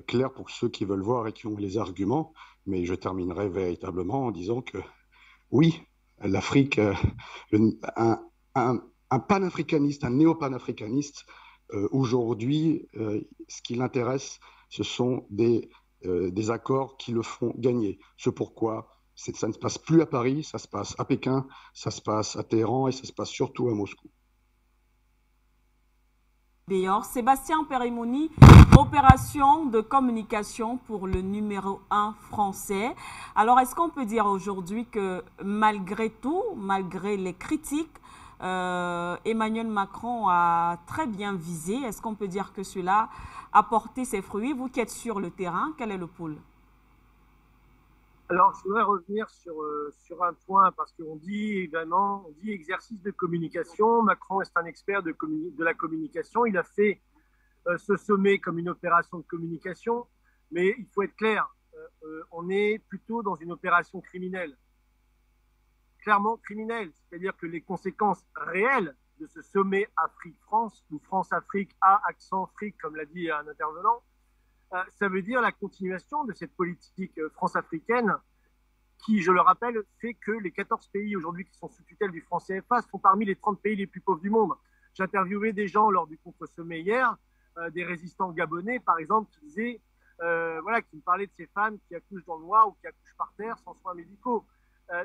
claire pour ceux qui veulent voir et qui ont les arguments. Mais je terminerai véritablement en disant que oui, l'Afrique, un panafricaniste, un néo-panafricaniste, aujourd'hui, ce qui l'intéresse, ce sont des accords qui le font gagner. Ce pourquoi ça ne se passe plus à Paris, ça se passe à Pékin, ça se passe à Téhéran et ça se passe surtout à Moscou. D'ailleurs, Sébastien Périmoni, opération de communication pour le numéro 1 français. Alors, est-ce qu'on peut dire aujourd'hui que malgré tout, malgré les critiques, Emmanuel Macron a très bien visé? Est-ce qu'on peut dire que cela a porté ses fruits? Vous qui êtes sur le terrain, quel est le pôle? Alors, je voudrais revenir sur un point, parce qu'on dit évidemment, on dit exercice de communication. Macron est un expert de la communication. Il a fait ce sommet comme une opération de communication, mais il faut être clair, on est plutôt dans une opération criminelle. Clairement criminelle, c'est-à-dire que les conséquences réelles de ce sommet Afrique-France, ou France-Afrique à accent Afrique, comme l'a dit un intervenant, ça veut dire la continuation de cette politique france-africaine qui, je le rappelle, fait que les 14 pays aujourd'hui qui sont sous tutelle du franc CFA sont parmi les 30 pays les plus pauvres du monde. J'ai interviewé des gens lors du contre-sommet hier, des résistants gabonais, par exemple, qui disaient, qui me parlaient de ces femmes qui accouchent dans le noir ou qui accouchent par terre sans soins médicaux.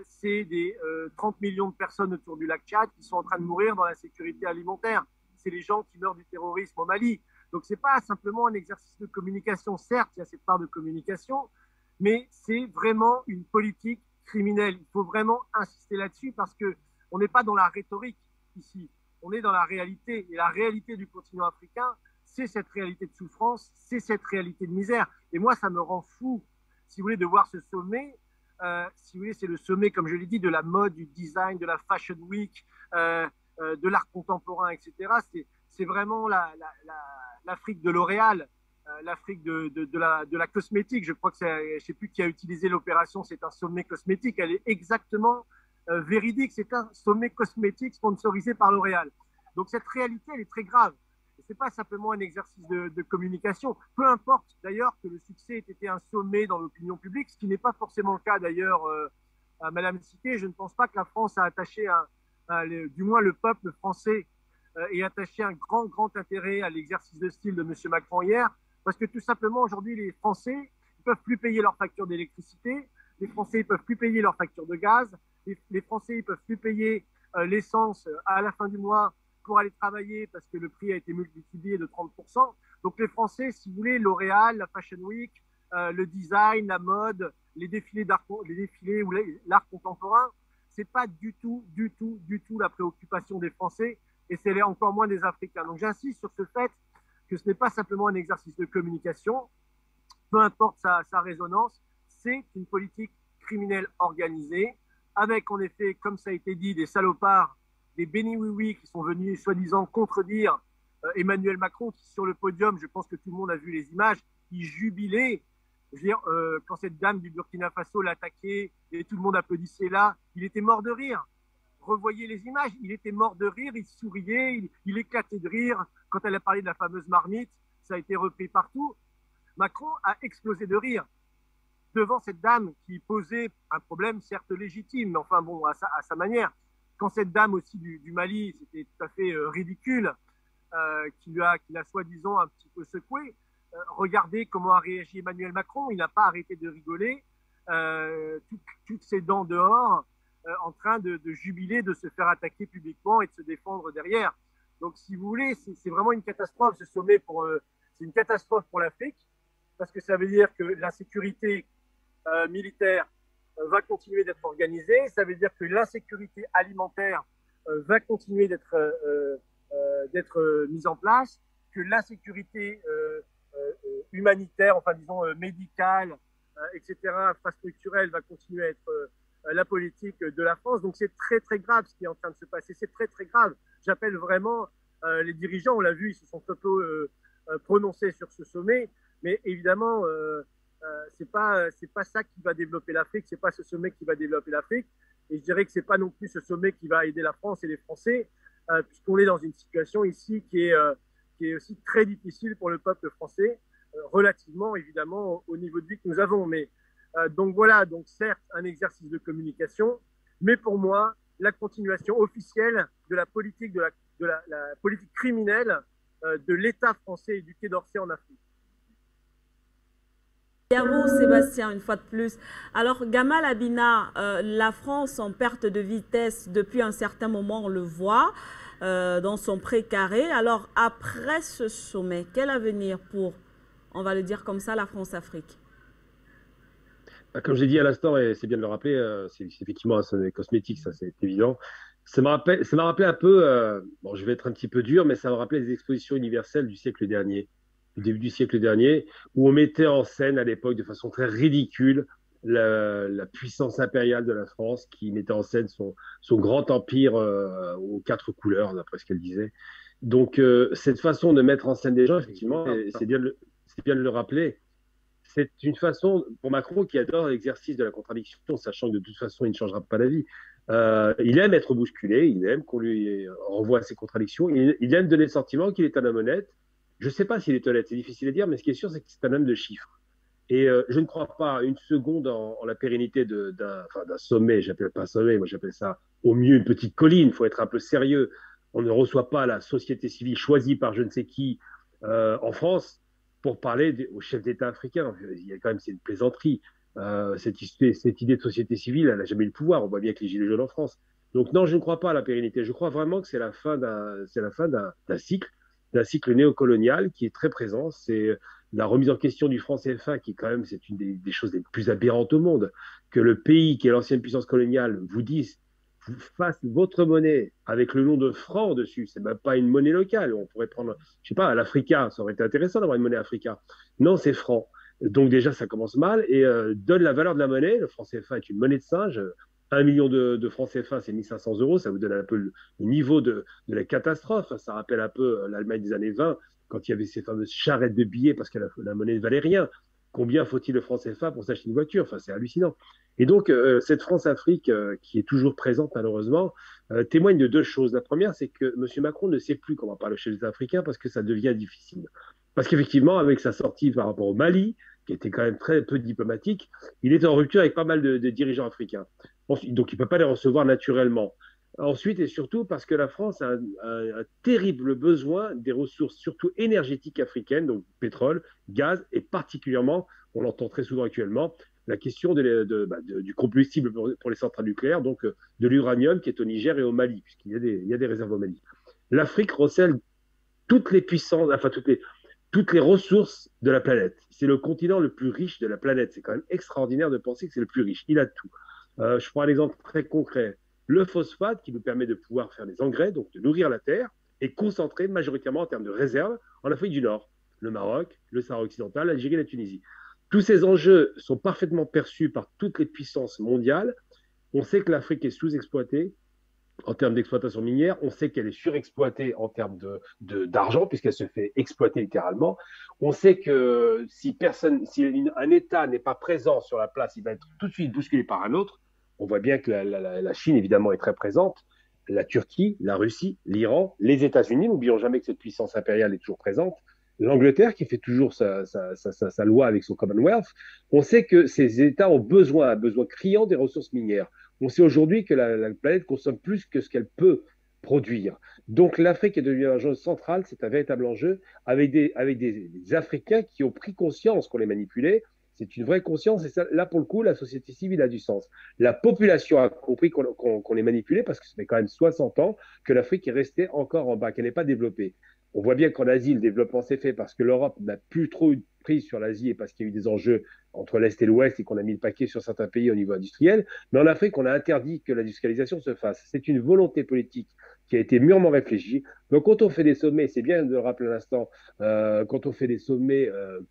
C'est des 30 millions de personnes autour du lac Tchad qui sont en train de mourir dans l'insécurité alimentaire. C'est les gens qui meurent du terrorisme au Mali. Donc, ce n'est pas simplement un exercice de communication. Certes, il y a cette part de communication, mais c'est vraiment une politique criminelle. Il faut vraiment insister là-dessus parce qu'on n'est pas dans la rhétorique ici. On est dans la réalité. Et la réalité du continent africain, c'est cette réalité de souffrance, c'est cette réalité de misère. Et moi, ça me rend fou, si vous voulez, de voir ce sommet. Si vous voulez, c'est le sommet, comme je l'ai dit, de la mode, du design, de la fashion week, de l'art contemporain, etc. c'est vraiment l'Afrique de L'Oréal, l'Afrique de la cosmétique. Je crois que je ne sais plus qui a utilisé l'opération, c'est un sommet cosmétique. Elle est exactement véridique. C'est un sommet cosmétique sponsorisé par L'Oréal. Donc cette réalité, elle est très grave. Ce n'est pas simplement un exercice de communication. Peu importe d'ailleurs que le succès ait été un sommet dans l'opinion publique, ce qui n'est pas forcément le cas d'ailleurs à Madame Siquet. Je ne pense pas que la France a attaché, du moins le peuple français, ait attaché un grand intérêt à l'exercice de style de M. Macron hier, parce que tout simplement aujourd'hui les Français ne peuvent plus payer leurs factures d'électricité, les Français ne peuvent plus payer leurs factures de gaz, les Français ne peuvent plus payer l'essence à la fin du mois pour aller travailler parce que le prix a été multiplié de 30%. Donc les Français, si vous voulez, L'Oréal, la Fashion Week, le design, la mode, les défilés ou l'art contemporain, c'est pas du tout la préoccupation des Français et c'est encore moins des Africains. Donc j'insiste sur ce fait que ce n'est pas simplement un exercice de communication, peu importe sa résonance, c'est une politique criminelle organisée avec en effet, comme ça a été dit, des salopards, des béni-oui-oui qui sont venus soi-disant contredire Emmanuel Macron qui sur le podium, je pense que tout le monde a vu les images, il jubilait. Je veux dire, quand cette dame du Burkina Faso l'attaquait et tout le monde applaudissait là, il était mort de rire. Revoyez les images, il était mort de rire, il souriait, il éclatait de rire. Quand elle a parlé de la fameuse marmite, ça a été repris partout. Macron a explosé de rire devant cette dame qui posait un problème certes légitime, mais enfin bon, à sa manière. Quand cette dame aussi du Mali, c'était tout à fait ridicule, qui l'a soi-disant un petit peu secoué, regardez comment a réagi Emmanuel Macron, il n'a pas arrêté de rigoler, toutes ses dents dehors, en train de jubiler, de se faire attaquer publiquement et de se défendre derrière. Donc si vous voulez, c'est vraiment une catastrophe ce sommet, c'est une catastrophe pour l'Afrique, parce que ça veut dire que l'insécurité militaire va continuer d'être organisée, ça veut dire que l'insécurité alimentaire va continuer d'être mise en place, que l'insécurité humanitaire, enfin disons médicale, etc., infrastructurelle va continuer à être la politique de la France. Donc c'est très grave ce qui est en train de se passer, c'est très grave. J'appelle vraiment les dirigeants, on l'a vu, ils se sont prononcés sur ce sommet, mais évidemment c'est pas ça qui va développer l'Afrique, c'est pas ce sommet qui va développer l'Afrique, et je dirais que c'est pas non plus ce sommet qui va aider la France et les Français, puisqu'on est dans une situation ici qui est aussi très difficile pour le peuple français, relativement évidemment au niveau de vie que nous avons. Mais donc voilà, donc certes un exercice de communication, mais pour moi la continuation officielle de la politique la politique criminelle de l'État français et du Quai d'Orsay en Afrique. Et à vous, Sébastien, une fois de plus. Alors, Gamal Abina, la France en perte de vitesse depuis un certain moment, on le voit, dans son précaré. Alors, après ce sommet, quel avenir pour, on va le dire comme ça, la France-Afrique? Comme j'ai dit à l'instant, et c'est bien de le rappeler, c'est effectivement un sommet cosmétique, ça c'est évident. Ça m'a rappelé un peu, bon, je vais être un petit peu dur, mais ça m'a rappelé les expositions universelles du siècle dernier. Du début du siècle dernier, où on mettait en scène à l'époque de façon très ridicule la puissance impériale de la France, qui mettait en scène son grand empire aux 4 couleurs, d'après ce qu'elle disait. Donc cette façon de mettre en scène des gens, effectivement, c'est bien de le rappeler, c'est une façon, pour Macron, qui adore l'exercice de la contradiction, sachant que de toute façon, il ne changera pas d'avis. Il aime être bousculé, il aime qu'on lui renvoie ses contradictions, il aime donner le sentiment qu'il est un homme honnête. Je ne sais pas s'il est honnête, c'est difficile à dire, mais ce qui est sûr, c'est que c'est un homme de chiffres. Et je ne crois pas une seconde en la pérennité d'un sommet. J'appelle pas sommet, moi j'appelle ça au mieux une petite colline. Il faut être un peu sérieux. On ne reçoit pas la société civile choisie par je ne sais qui en France pour parler au chef d'État africain. Il y a quand même, c'est une plaisanterie. Cette idée de société civile, elle n'a jamais eu le pouvoir. On voit bien que les Gilets jaunes en France. Donc non, je ne crois pas à la pérennité. Je crois vraiment que c'est la fin d'un cycle néocolonial qui est très présent. C'est la remise en question du franc CFA qui, quand même, c'est une des choses les plus aberrantes au monde. Que le pays qui est l'ancienne puissance coloniale vous dise, vous fasse votre monnaie avec le nom de franc dessus. C'est même pas une monnaie locale. On pourrait prendre, je sais pas, l'Africa. Ça aurait été intéressant d'avoir une monnaie Africa. Non, c'est franc. Donc déjà, ça commence mal et donne la valeur de la monnaie. Le franc CFA est une monnaie de singe. 1 million de francs CFA, c'est 1500 euros. Ça vous donne un peu le niveau de la catastrophe. Ça rappelle un peu l'Allemagne des années 20, quand il y avait ces fameuses charrettes de billets parce que la monnaie ne valait rien. Combien faut-il de francs CFA pour s'acheter une voiture? Enfin, c'est hallucinant. Et donc, cette France-Afrique, qui est toujours présente malheureusement, témoigne de deux choses. La première, c'est que M. Macron ne sait plus comment parler chez les Africains parce que ça devient difficile. Parce qu'effectivement, avec sa sortie par rapport au Mali, qui était quand même très peu diplomatique, il est en rupture avec pas mal de dirigeants africains. Ensuite, donc, il ne peut pas les recevoir naturellement. Ensuite et surtout parce que la France a un terrible besoin des ressources, surtout énergétiques africaines, donc pétrole, gaz, et particulièrement, on l'entend très souvent actuellement, la question du combustible pour les centrales nucléaires, donc de l'uranium qui est au Niger et au Mali, puisqu'il y a des réserves au Mali. L'Afrique recèle toutes les puissances, enfin toutes les ressources de la planète. C'est le continent le plus riche de la planète. C'est quand même extraordinaire de penser que c'est le plus riche. Il a tout. Je prends un exemple très concret. Le phosphate qui nous permet de pouvoir faire des engrais, donc de nourrir la terre, est concentré majoritairement en termes de réserves en Afrique du Nord, le Maroc, le Sahara occidental, l'Algérie et la Tunisie. Tous ces enjeux sont parfaitement perçus par toutes les puissances mondiales. On sait que l'Afrique est sous-exploitée en termes d'exploitation minière. On sait qu'elle est surexploitée en termes d'argent, puisqu'elle se fait exploiter littéralement. On sait que si un État n'est pas présent sur la place, il va être tout de suite bousculé par un autre. On voit bien que la Chine, évidemment, est très présente. La Turquie, la Russie, l'Iran, les États-Unis. N'oublions jamais que cette puissance impériale est toujours présente. L'Angleterre, qui fait toujours sa loi avec son Commonwealth. On sait que ces États ont un besoin criant des ressources minières. On sait aujourd'hui que la planète consomme plus que ce qu'elle peut produire. Donc l'Afrique est devenue un enjeu central, c'est un véritable enjeu, avec des Africains qui ont pris conscience qu'on les manipulait. C'est une vraie conscience, et ça, là, pour le coup, la société civile a du sens. La population a compris qu'on les manipulait, parce que ça fait quand même 60 ans que l'Afrique est restée encore en bas, qu'elle n'est pas développée. On voit bien qu'en Asie, le développement s'est fait parce que l'Europe n'a plus trop eu de prise sur l'Asie et parce qu'il y a eu des enjeux entre l'Est et l'Ouest et qu'on a mis le paquet sur certains pays au niveau industriel. Mais en Afrique, on a interdit que l'industrialisation se fasse. C'est une volonté politique qui a été mûrement réfléchie. Donc, quand on fait des sommets, c'est bien de le rappeler à l'instant, quand on fait des sommets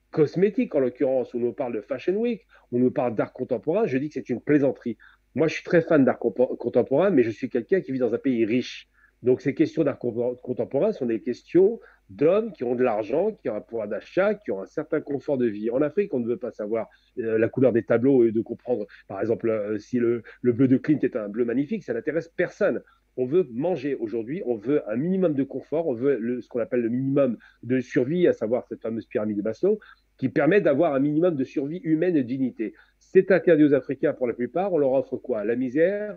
cosmétiques, en l'occurrence, où on nous parle de Fashion Week, où on nous parle d'art contemporain, je dis que c'est une plaisanterie. Moi, je suis très fan d'art contemporain, mais je suis quelqu'un qui vit dans un pays riche. Donc, ces questions d'art contemporain sont des questions d'hommes qui ont de l'argent, qui ont un pouvoir d'achat, qui ont un certain confort de vie. En Afrique, on ne veut pas savoir la couleur des tableaux et de comprendre, par exemple, si le bleu de Klimt est un bleu magnifique, ça n'intéresse personne. On veut manger aujourd'hui, on veut un minimum de confort, on veut ce qu'on appelle le minimum de survie, à savoir cette fameuse pyramide de Maslow, qui permet d'avoir un minimum de survie humaine et de dignité. C'est interdit aux Africains pour la plupart. On leur offre quoi? La misère,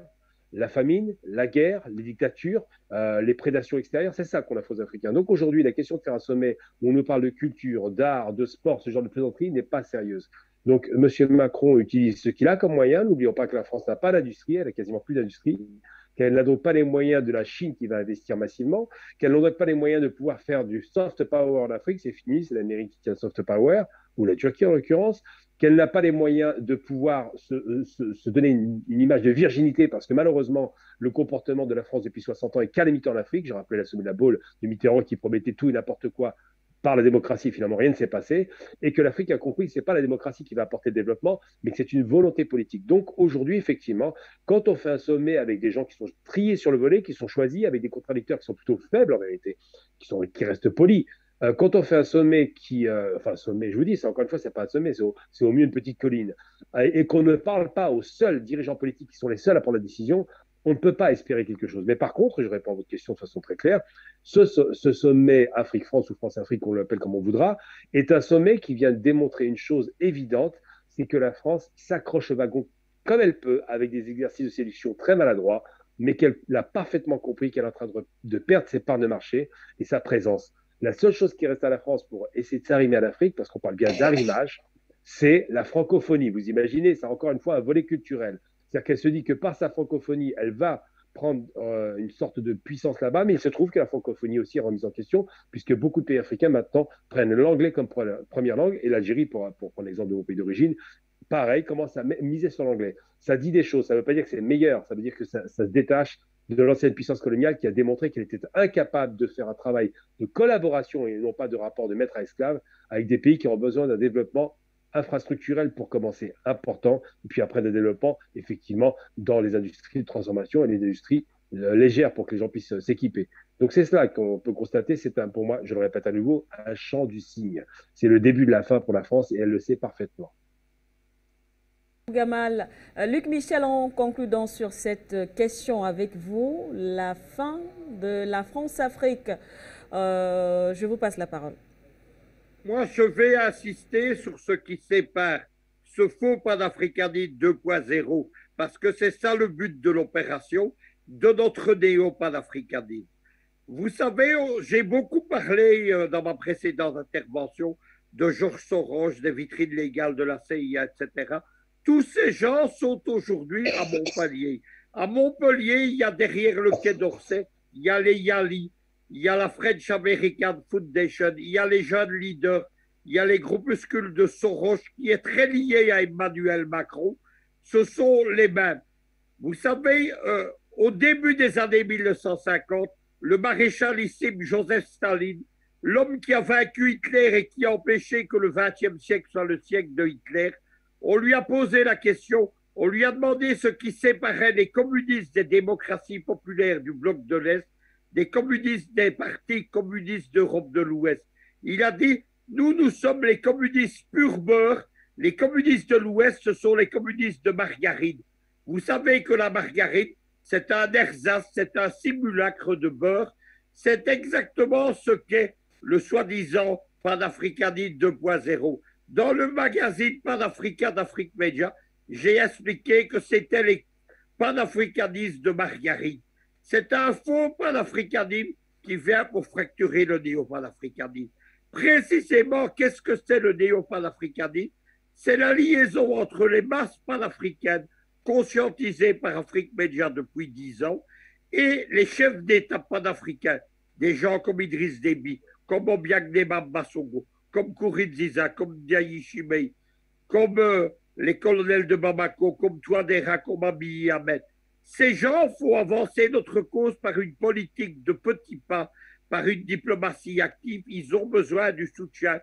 la famine, la guerre, les dictatures, les prédations extérieures, c'est ça qu'on a fait aux Africains. Donc aujourd'hui, la question de faire un sommet où on nous parle de culture, d'art, de sport, ce genre de plaisanterie n'est pas sérieuse. Donc M. Macron utilise ce qu'il a comme moyen. N'oublions pas que la France n'a pas d'industrie, elle n'a quasiment plus d'industrie, qu'elle n'a donc pas les moyens de la Chine qui va investir massivement, qu'elle n'a donc pas les moyens de pouvoir faire du soft power en Afrique, c'est fini, c'est l'Amérique qui tient le soft power, ou la Turquie en l'occurrence, qu'elle n'a pas les moyens de pouvoir se donner une image de virginité, parce que malheureusement, le comportement de la France depuis 60 ans est calamité en Afrique. J'ai rappelé la sommet de la Baule de Mitterrand qui promettait tout et n'importe quoi par la démocratie, finalement rien ne s'est passé, et que l'Afrique a compris que ce n'est pas la démocratie qui va apporter le développement, mais que c'est une volonté politique. Donc aujourd'hui, effectivement, quand on fait un sommet avec des gens qui sont triés sur le volet, qui sont choisis, avec des contradicteurs qui sont plutôt faibles en vérité, qui restent polis, quand on fait un sommet sommet, je vous dis, c'est encore une fois, c'est pas un sommet, c'est au mieux une petite colline, et qu'on ne parle pas aux seuls dirigeants politiques qui sont les seuls à prendre la décision, on ne peut pas espérer quelque chose. Mais par contre, je réponds à votre question de façon très claire, ce sommet Afrique-France ou France-Afrique, on l'appelle comme on voudra, est un sommet qui vient démontrer une chose évidente, c'est que la France s'accroche au wagon comme elle peut, avec des exercices de séduction très maladroits, mais qu'elle a parfaitement compris qu'elle est en train de perdre ses parts de marché et sa présence. La seule chose qui reste à la France pour essayer de s'arrimer à l'Afrique, parce qu'on parle bien d'arrimage, c'est la francophonie. Vous imaginez, c'est encore une fois un volet culturel. C'est-à-dire qu'elle se dit que par sa francophonie, elle va prendre une sorte de puissance là-bas, mais il se trouve que la francophonie aussi est remise en question, puisque beaucoup de pays africains maintenant prennent l'anglais comme première langue, et l'Algérie, pour prendre l'exemple de mon pays d'origine, pareil, commence à miser sur l'anglais. Ça dit des choses, ça ne veut pas dire que c'est meilleur, ça veut dire que ça se détache de l'ancienne puissance coloniale qui a démontré qu'elle était incapable de faire un travail de collaboration et non pas de rapport de maître à esclave avec des pays qui ont besoin d'un développement infrastructurels pour commencer importants, et puis après des développements, effectivement, dans les industries de transformation et les industries légères pour que les gens puissent s'équiper. Donc c'est cela qu'on peut constater, pour moi, je le répète à nouveau, un chant du cygne. C'est le début de la fin pour la France et elle le sait parfaitement. Gamal, Luc Michel, en concluant sur cette question avec vous, la fin de la France-Afrique. Je vous passe la parole. Moi, je vais insister sur ce qui sépare ce faux panafricanisme 2.0, parce que c'est ça le but de l'opération, de notre néo-panafricanisme. Vous savez, j'ai beaucoup parlé dans ma précédente intervention de Georges Soros, des vitrines légales de la CIA, etc. Tous ces gens sont aujourd'hui à Montpellier. À Montpellier, il y a derrière le Quai d'Orsay, il y a les Yali, il y a la French American Foundation, il y a les jeunes leaders, il y a les groupuscules de Soros qui est très lié à Emmanuel Macron. Ce sont les mêmes. Vous savez, au début des années 1950, le maréchalissime Joseph Staline, l'homme qui a vaincu Hitler et qui a empêché que le XXe siècle soit le siècle de Hitler, on lui a posé la question, on lui a demandé ce qui séparait les communistes des démocraties populaires du bloc de l'Est, des communistes des partis communistes d'Europe de l'Ouest. Il a dit, nous sommes les communistes pur beurre, les communistes de l'Ouest, ce sont les communistes de margarine. Vous savez que la margarine, c'est un ersatz, c'est un simulacre de beurre. C'est exactement ce qu'est le soi-disant panafricanisme 2.0. Dans le magazine panafricain d'Afrique Média, j'ai expliqué que c'était les panafricanistes de margarine. C'est un faux panafricanisme qui vient pour fracturer le néo-panafricanisme. Précisément, qu'est-ce que c'est le néo-panafricanisme? C'est la liaison entre les masses panafricaines conscientisées par Afrique Média depuis 10 ans et les chefs d'État panafricains, des gens comme Idriss Déby, comme Obiang Bamba Songo, comme Kourouziza, comme Ndiaye Chimei, comme les colonels de Bamako, comme Touadéra, comme Abiy Ahmed. Ces gens font avancer notre cause par une politique de petits pas, par une diplomatie active. Ils ont besoin du soutien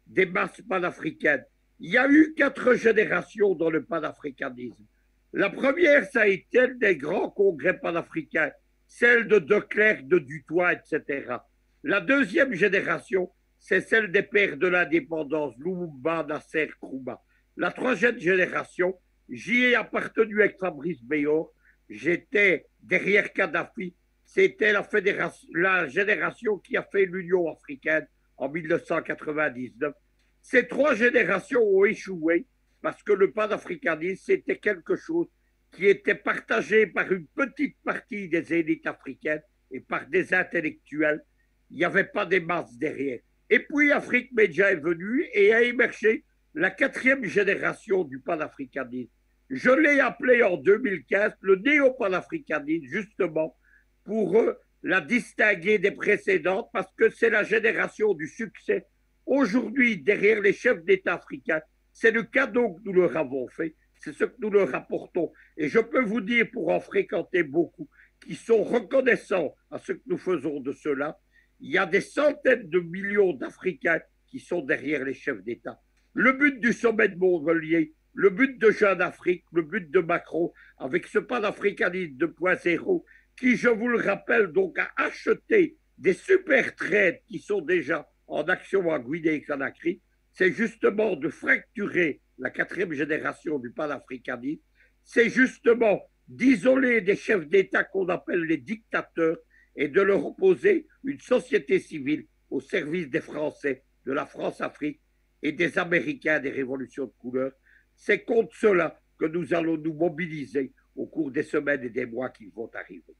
des masses panafricaines. Il y a eu 4 générations dans le panafricanisme. La première, ça a été des grands congrès panafricains, celle de De Klerk, de Dutoit, etc. La deuxième génération, c'est celle des pères de l'indépendance, Lumumba, Nasser, Nkrumah. La troisième génération, j'y ai appartenu avec Fabrice Beyor, j'étais derrière Kadhafi, c'était la génération qui a fait l'Union africaine en 1999. Ces 3 générations ont échoué parce que le panafricanisme, c'était quelque chose qui était partagé par une petite partie des élites africaines et par des intellectuels. Il n'y avait pas des masses derrière. Et puis Afrique Média est venue et a émergé la 4e génération du panafricanisme. Je l'ai appelé en 2015 le néo-panafricanisme, justement, pour la distinguer des précédentes, parce que c'est la génération du succès. Aujourd'hui, derrière les chefs d'État africains, c'est le cadeau que nous leur avons fait, c'est ce que nous leur apportons. Et je peux vous dire, pour en fréquenter beaucoup, qui sont reconnaissants à ce que nous faisons de cela, il y a des centaines de millions d'Africains qui sont derrière les chefs d'État. Le but du sommet de Montpellier, le but de Jeune Afrique, le but de Macron, avec ce panafricanisme 2.0, qui, je vous le rappelle, donc a acheté des super trades qui sont déjà en action à Guinée et Conakry, c'est justement de fracturer la 4e génération du panafricanisme, c'est justement d'isoler des chefs d'État qu'on appelle les dictateurs et de leur opposer une société civile au service des Français, de la France-Afrique et des Américains des révolutions de couleur. C'est contre cela que nous allons nous mobiliser au cours des semaines et des mois qui vont arriver.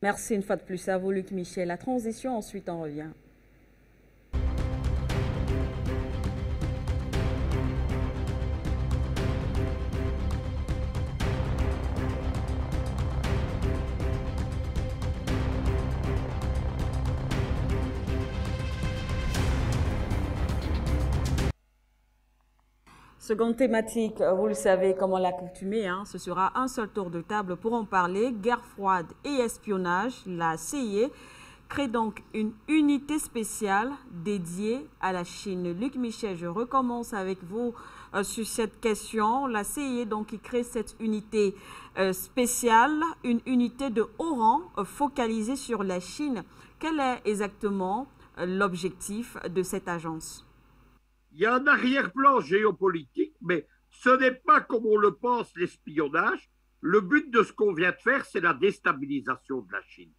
Merci une fois de plus à vous, Luc Michel. La transition, ensuite on revient. Seconde thématique, vous le savez, comme on l'a coutumé, ce sera un seul tour de table pour en parler. Guerre froide et espionnage, la CIA crée donc une unité spéciale dédiée à la Chine. Luc Michel, je recommence avec vous sur cette question. La CIA donc qui crée cette unité spéciale, une unité de haut rang focalisée sur la Chine. Quel est exactement l'objectif de cette agence? Il y a un arrière-plan géopolitique, mais ce n'est pas comme on le pense l'espionnage. Le but de ce qu'on vient de faire, c'est la déstabilisation de la Chine.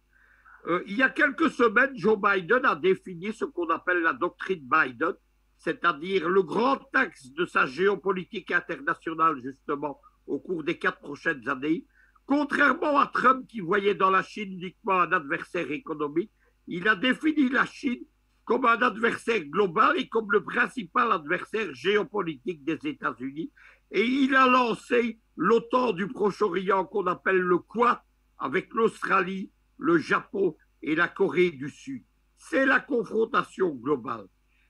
Il y a quelques semaines, Joe Biden a défini ce qu'on appelle la doctrine Biden, c'est-à-dire le grand axe de sa géopolitique internationale, justement, au cours des 4 prochaines années. Contrairement à Trump, qui voyait dans la Chine uniquement un adversaire économique, il a défini la Chine comme un adversaire global et comme le principal adversaire géopolitique des États-Unis. Et il a lancé l'OTAN du Proche-Orient qu'on appelle le Quad, avec l'Australie, le Japon et la Corée du Sud. C'est la confrontation globale.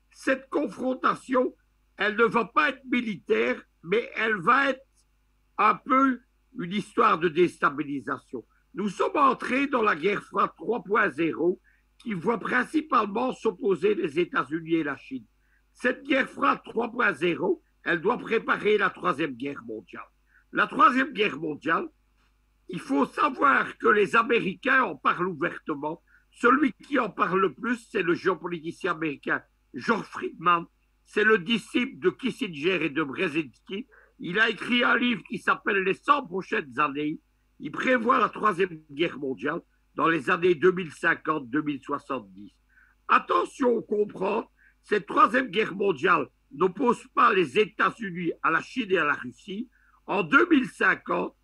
Cette confrontation, elle ne va pas être militaire, mais elle va être un peu une histoire de déstabilisation. Nous sommes entrés dans la guerre froide 3.0 qui voit principalement s'opposer les États-Unis et la Chine. Cette guerre froide 3.0, elle doit préparer la Troisième Guerre mondiale. La Troisième Guerre mondiale, il faut savoir que les Américains en parlent ouvertement. Celui qui en parle le plus, c'est le géopoliticien américain George Friedman. C'est le disciple de Kissinger et de Brzezinski. Il a écrit un livre qui s'appelle « Les 100 prochaines années ». Il prévoit la Troisième Guerre mondiale dans les années 2050-2070. Attention, on comprend, cette Troisième Guerre mondiale n'oppose pas les États-Unis à la Chine et à la Russie. En 2050,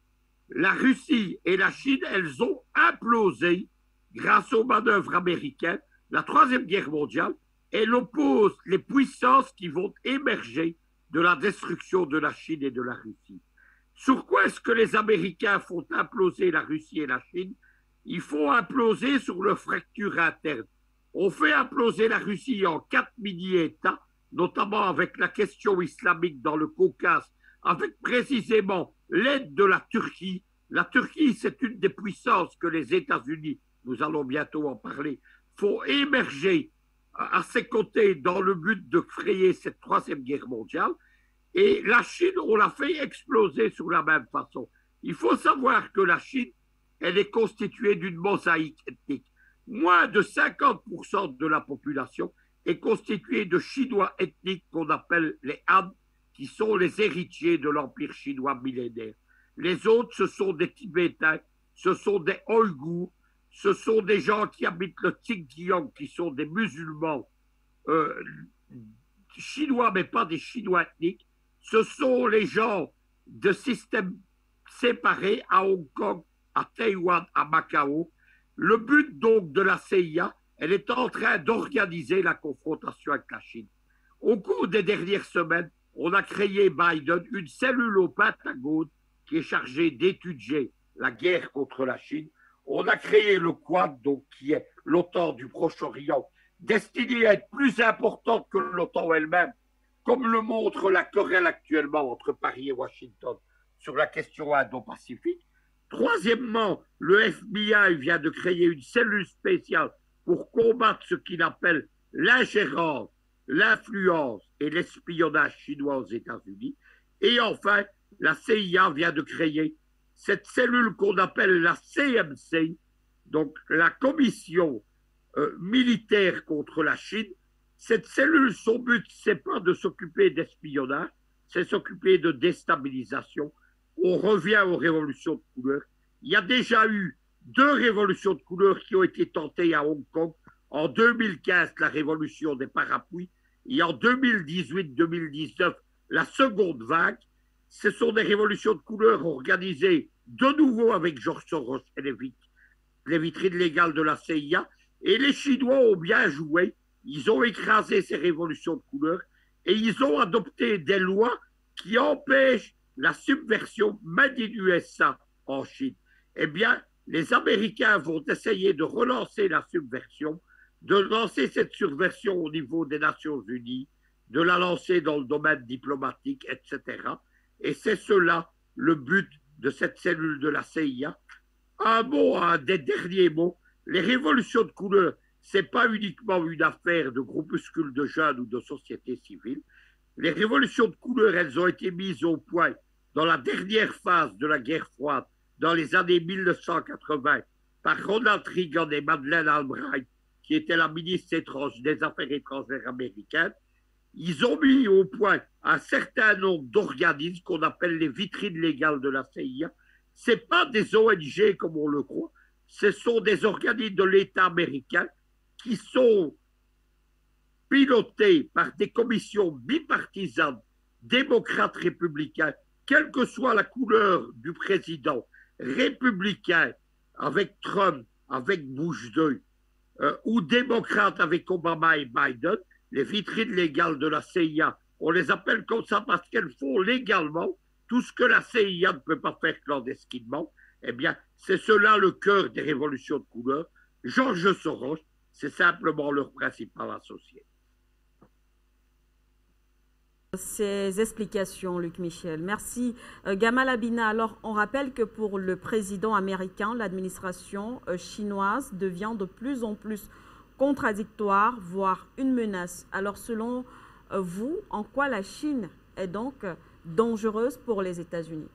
la Russie et la Chine, elles ont implosé grâce aux manœuvres américaines. La Troisième Guerre mondiale, elle oppose les puissances qui vont émerger de la destruction de la Chine et de la Russie. Sur quoi est-ce que les Américains font imploser la Russie et la Chine? Ils font imploser sur leur fracture interne. On fait imploser la Russie en 4 mini-États, notamment avec la question islamique dans le Caucase, avec précisément l'aide de la Turquie. La Turquie, c'est une des puissances que les États-Unis, nous allons bientôt en parler, font émerger à ses côtés dans le but de créer cette Troisième Guerre mondiale. Et la Chine, on l'a fait exploser sous la même façon. Il faut savoir que la Chine, elle est constituée d'une mosaïque ethnique. Moins de 50% de la population est constituée de Chinois ethniques qu'on appelle les Han, qui sont les héritiers de l'empire chinois millénaire. Les autres, ce sont des Tibétains, ce sont des Ouïghours, ce sont des gens qui habitent le Xinjiang, qui sont des musulmans chinois, mais pas des Chinois ethniques. Ce sont les gens de systèmes séparés à Hong Kong, à Taïwan, à Macao. Le but donc de la CIA, elle est en train d'organiser la confrontation avec la Chine. Au cours des dernières semaines, on a créé Biden une cellule au Pentagone qui est chargée d'étudier la guerre contre la Chine. On a créé le Quad, donc, qui est l'OTAN du Proche-Orient, destinée à être plus importante que l'OTAN elle-même, comme le montre la querelle actuellement entre Paris et Washington sur la question indo-pacifique. Troisièmement, le FBI vient de créer une cellule spéciale pour combattre ce qu'il appelle l'ingérence, l'influence et l'espionnage chinois aux États-Unis. Et enfin, la CIA vient de créer cette cellule qu'on appelle la CMC, donc la Commission militaire contre la Chine. Cette cellule, son but, c'est pas de s'occuper d'espionnage, c'est s'occuper de déstabilisation. On revient aux révolutions de couleur. Il y a déjà eu 2 révolutions de couleur qui ont été tentées à Hong Kong. En 2015, la révolution des parapluies, et en 2018-2019, la seconde vague. Ce sont des révolutions de couleur organisées de nouveau avec George Soros et les vitrines légales de la CIA. Et les Chinois ont bien joué. Ils ont écrasé ces révolutions de couleur et ils ont adopté des lois qui empêchent la subversion made in USA en Chine. Eh bien, les Américains vont essayer de relancer la subversion, de lancer cette subversion au niveau des Nations Unies, de la lancer dans le domaine diplomatique, etc. Et c'est cela le but de cette cellule de la CIA. Un mot, un des derniers mots, les révolutions de couleur, Ce n'est pas uniquement une affaire de groupuscules de jeunes ou de sociétés civiles. Les révolutions de couleur, elles ont été mises au point dans la dernière phase de la guerre froide, dans les années 1980, par Ronald Reagan et Madeleine Albright, qui était la ministre des Affaires étrangères américaine. Ils ont mis au point un certain nombre d'organismes qu'on appelle les vitrines légales de la CIA. Ce ne sont pas des ONG comme on le croit, ce sont des organismes de l'État américain qui sont pilotés par des commissions bipartisanes, démocrates républicains, quelle que soit la couleur du président, républicain avec Trump, avec Bush 2, ou démocrate avec Obama et Biden. Les vitrines légales de la CIA, on les appelle comme ça parce qu'elles font légalement tout ce que la CIA ne peut pas faire clandestinement. Eh bien, c'est cela le cœur des révolutions de couleur. George Soros, c'est simplement leur principal associé. Ces explications, Luc Michel. Merci. Gamal Abina, alors on rappelle que pour le président américain, l'administration chinoise devient de plus en plus contradictoire, voire une menace. Alors selon vous, en quoi la Chine est donc dangereuse pour les États-Unis?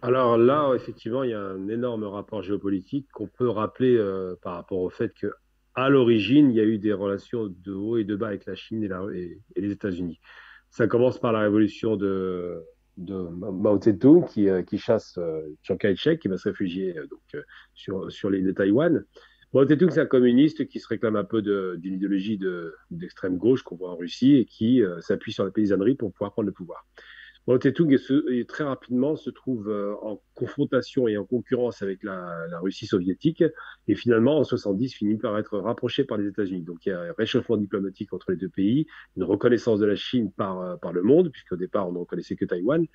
Alors là, effectivement, il y a un énorme rapport géopolitique qu'on peut rappeler par rapport au fait que à l'origine, il y a eu des relations de haut et de bas avec la Chine et les États-Unis. Ça commence par la révolution de Mao Tse-tung qui chasse Chiang Kai-shek, qui va se réfugier sur l'île de Taïwan. Mao Tse-tung, c'est un communiste qui se réclame un peu d'une idéologie d'extrême gauche qu'on voit en Russie et qui s'appuie sur la paysannerie pour pouvoir prendre le pouvoir. Mao Tse-tung très rapidement se trouve en confrontation et en concurrence avec la Russie soviétique et finalement en 70 finit par être rapproché par les États-Unis. Donc il y a un réchauffement diplomatique entre les deux pays, une reconnaissance de la Chine par le monde, puisqu'au départ on ne reconnaissait que Taïwan,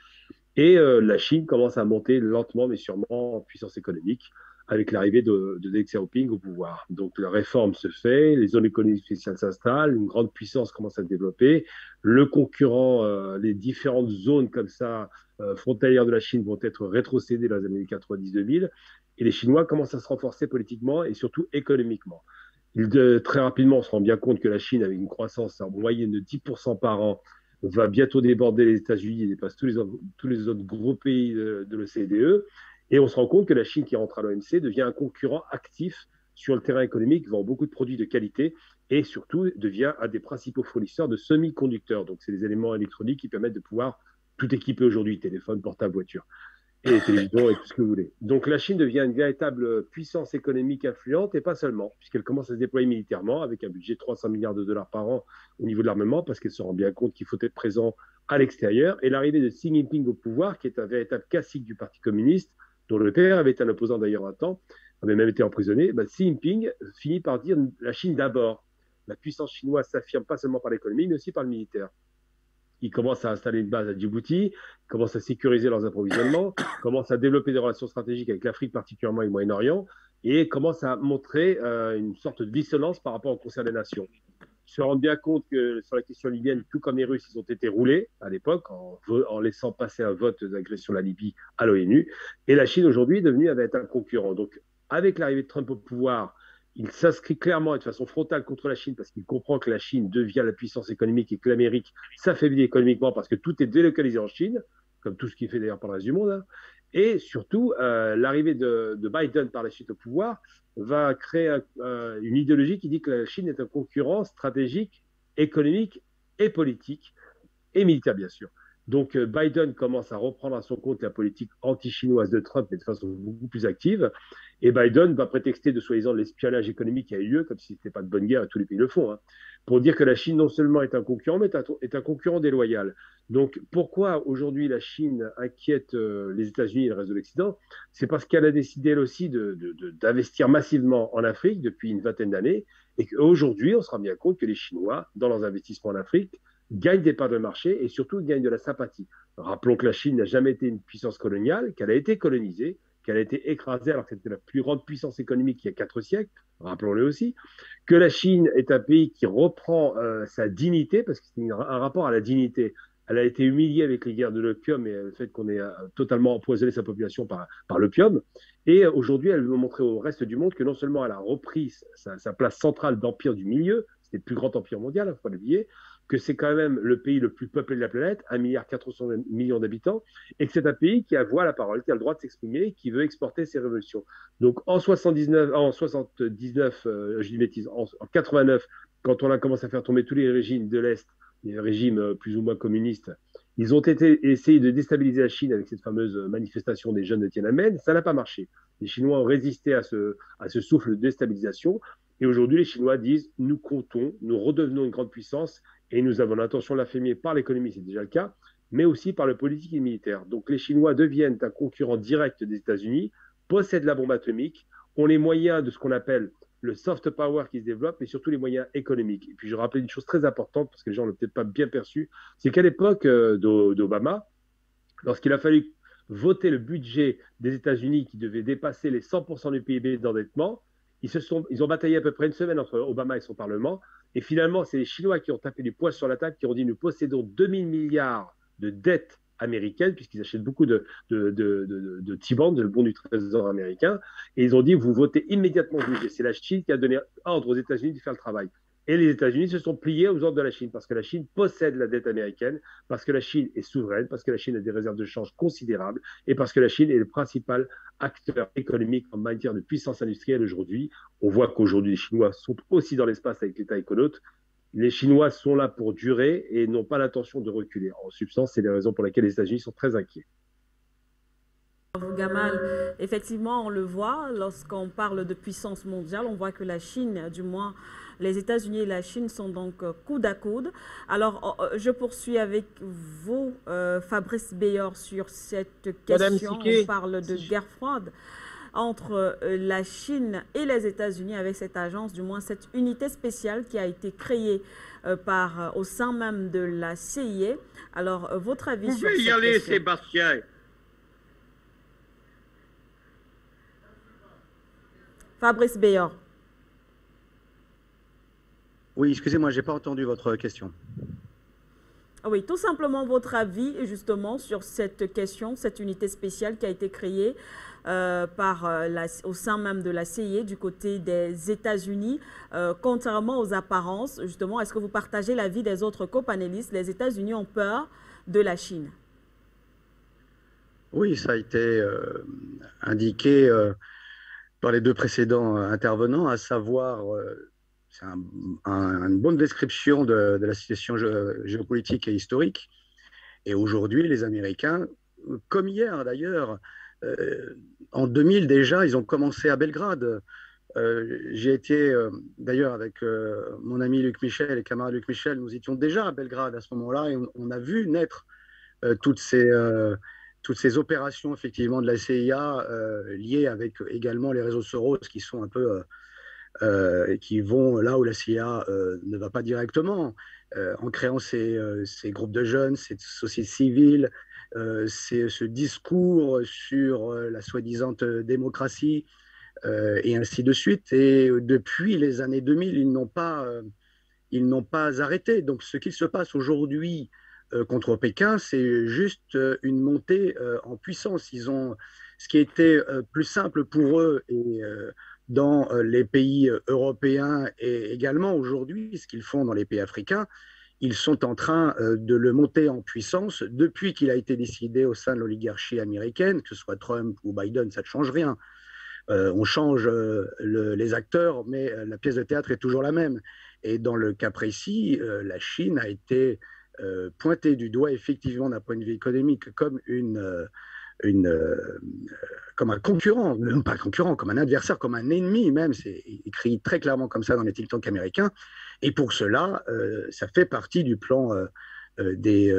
et la Chine commence à monter lentement mais sûrement en puissance économique avec l'arrivée de Deng Xiaoping au pouvoir. Donc la réforme se fait, les zones économiques spéciales s'installent, une grande puissance commence à se développer, le concurrent, les différentes zones comme ça, frontalières de la Chine vont être rétrocédées dans les années 90-2000, et les Chinois commencent à se renforcer politiquement et surtout économiquement. Très rapidement, on se rend bien compte que la Chine, avec une croissance en moyenne de 10% par an, va bientôt déborder les États-Unis et dépasse tous les autres gros pays de l'OCDE. Et on se rend compte que la Chine, qui rentre à l'OMC, devient un concurrent actif sur le terrain économique, vend beaucoup de produits de qualité et surtout devient un des principaux fournisseurs de semi-conducteurs. Donc, c'est des éléments électroniques qui permettent de pouvoir tout équiper aujourd'hui, téléphone, portable, voiture, et télévision et tout ce que vous voulez. Donc, la Chine devient une véritable puissance économique influente et pas seulement, puisqu'elle commence à se déployer militairement avec un budget de 300 milliards de dollars par an au niveau de l'armement, parce qu'elle se rend bien compte qu'il faut être présent à l'extérieur. Et l'arrivée de Xi Jinping au pouvoir, qui est un véritable classique du Parti communiste, dont le père avait été un opposant d'ailleurs un temps, avait même été emprisonné, Xi Jinping finit par dire la Chine d'abord. La puissance chinoise s'affirme pas seulement par l'économie, mais aussi par le militaire. Ils commencent à installer une base à Djibouti, commencent à sécuriser leurs approvisionnements, commencent à développer des relations stratégiques avec l'Afrique, particulièrement et le Moyen-Orient, et commencent à montrer une sorte de dissonance par rapport au concert des nations. Ils se rendent bien compte que sur la question libyenne, tout comme les Russes, ils ont été roulés à l'époque en laissant passer un vote d'agression de la Libye à l'ONU. Et la Chine aujourd'hui est devenue un concurrent. Donc avec l'arrivée de Trump au pouvoir, il s'inscrit clairement et de façon frontale contre la Chine parce qu'il comprend que la Chine devient la puissance économique et que l'Amérique s'affaiblit économiquement parce que tout est délocalisé en Chine, comme tout ce qui est fait d'ailleurs par le reste du monde. Hein. Et surtout, l'arrivée de Biden par la suite au pouvoir va créer une idéologie qui dit que la Chine est un concurrent stratégique, économique et politique, et militaire bien sûr. Donc Biden commence à reprendre à son compte la politique anti-chinoise de Trump, mais de façon beaucoup plus active. Et Biden va prétexter de soi-disant l'espionnage économique qui a eu lieu, comme si ce n'était pas de bonne guerre, et tous les pays le font, hein, pour dire que la Chine non seulement est un concurrent, mais est un concurrent déloyal. Donc pourquoi aujourd'hui la Chine inquiète les États-Unis et le reste de l'Occident? C'est parce qu'elle a décidé elle aussi d'investir massivement en Afrique depuis une vingtaine d'années, et qu'aujourd'hui on se rend bien compte que les Chinois, dans leurs investissements en Afrique, gagnent des parts de marché et surtout gagnent de la sympathie. Rappelons que la Chine n'a jamais été une puissance coloniale, qu'elle a été colonisée, qu'elle a été écrasée alors que c'était la plus grande puissance économique il y a 4 siècles, rappelons-le aussi, que la Chine est un pays qui reprend sa dignité, parce que c'est un rapport à la dignité, Elle a été humiliée avec les guerres de l'opium et le fait qu'on ait totalement empoisonné sa population par l'opium. Et aujourd'hui, elle veut montrer au reste du monde que non seulement elle a repris sa place centrale d'empire du milieu, c'était le plus grand empire mondial, il ne faut pas l'oublier, que c'est quand même le pays le plus peuplé de la planète, 1,4 milliard d'habitants, et que c'est un pays qui a voix à la parole, qui a le droit de s'exprimer, qui veut exporter ses révolutions. Donc en 79, je dis bêtise, en 89, quand on a commencé à faire tomber tous les régimes de l'Est, les régimes plus ou moins communistes, ils ont essayé de déstabiliser la Chine avec cette fameuse manifestation des jeunes de Tiananmen. Ça n'a pas marché. Les Chinois ont résisté à ce souffle de déstabilisation. Et aujourd'hui, les Chinois disent, nous comptons, nous redevenons une grande puissance et nous avons l'intention de l'affirmer par l'économie, c'est déjà le cas, mais aussi par le politique et le militaire. Donc les Chinois deviennent un concurrent direct des États-Unis, possèdent la bombe atomique, ont les moyens de ce qu'on appelle le soft power qui se développe, mais surtout les moyens économiques. Et puis je rappelle une chose très importante, parce que les gens ne l'ont peut-être pas bien perçu, c'est qu'à l'époque d'Obama, lorsqu'il a fallu voter le budget des États-Unis qui devait dépasser les 100% du PIB d'endettement, ils ont bataillé à peu près une semaine entre Obama et son Parlement, et finalement, c'est les Chinois qui ont tapé du poing sur la table, qui ont dit nous possédons 2000 milliards de dettes américaines, puisqu'ils achètent beaucoup de T-bonds, de bons du trésor américain, et ils ont dit vous votez immédiatement le budget. C'est la Chine qui a donné ordre aux États-Unis de faire le travail. Et les États-Unis se sont pliés aux ordres de la Chine, parce que la Chine possède la dette américaine, parce que la Chine est souveraine, parce que la Chine a des réserves de change considérables, et parce que la Chine est le principal acteur économique en matière de puissance industrielle aujourd'hui. On voit qu'aujourd'hui, les Chinois sont aussi dans l'espace avec l'État éconote. Les Chinois sont là pour durer et n'ont pas l'intention de reculer. En substance, c'est les raisons pour lesquelles les États-Unis sont très inquiets. Gamal, effectivement, on le voit, lorsqu'on parle de puissance mondiale, on voit que la Chine, du moins les États-Unis et la Chine sont donc coude à coude. Alors, je poursuis avec vous, Fabrice Beyor, sur cette question. On parle de guerre froide entre la Chine et les États-Unis avec cette agence, du moins cette unité spéciale qui a été créée au sein même de la CIA. Alors, votre avis sur cette question? Vous pouvez y aller, Sébastien. Fabrice Beyor. Oui, excusez-moi, je n'ai pas entendu votre question. Oui, tout simplement votre avis justement sur cette question, cette unité spéciale qui a été créée au sein même de la CIA du côté des États-Unis. Contrairement aux apparences, justement, est-ce que vous partagez l'avis des autres copanélistes? Les États-Unis ont peur de la Chine. Oui, ça a été indiqué par les deux précédents intervenants, à savoir, c'est une bonne description de la situation géopolitique et historique. Et aujourd'hui, les Américains, comme hier d'ailleurs, en 2000 déjà, ils ont commencé à Belgrade. J'ai été d'ailleurs avec mon ami Luc Michel et camarade Luc Michel, nous étions déjà à Belgrade à ce moment-là et on a vu naître toutes ces opérations effectivement de la CIA liées avec également les réseaux Soros qui sont un peu qui vont là où la CIA ne va pas directement, en créant ces groupes de jeunes, cette société civile, ce discours sur la soi-disant démocratie et ainsi de suite. Et depuis les années 2000, ils n'ont pas arrêté. Donc ce qui se passe aujourd'hui contre Pékin, c'est juste une montée en puissance. Ce qui était plus simple pour eux et dans les pays européens et également aujourd'hui, ce qu'ils font dans les pays africains, ils sont en train de le monter en puissance depuis qu'il a été décidé au sein de l'oligarchie américaine, que ce soit Trump ou Biden, ça ne change rien. On change les acteurs, mais la pièce de théâtre est toujours la même. Et dans le cas précis, la Chine a été pointé du doigt effectivement d'un point de vue économique comme comme un concurrent, non pas un concurrent, comme un adversaire, comme un ennemi même, c'est écrit très clairement comme ça dans les think tanks américains, et pour cela, ça fait partie du plan des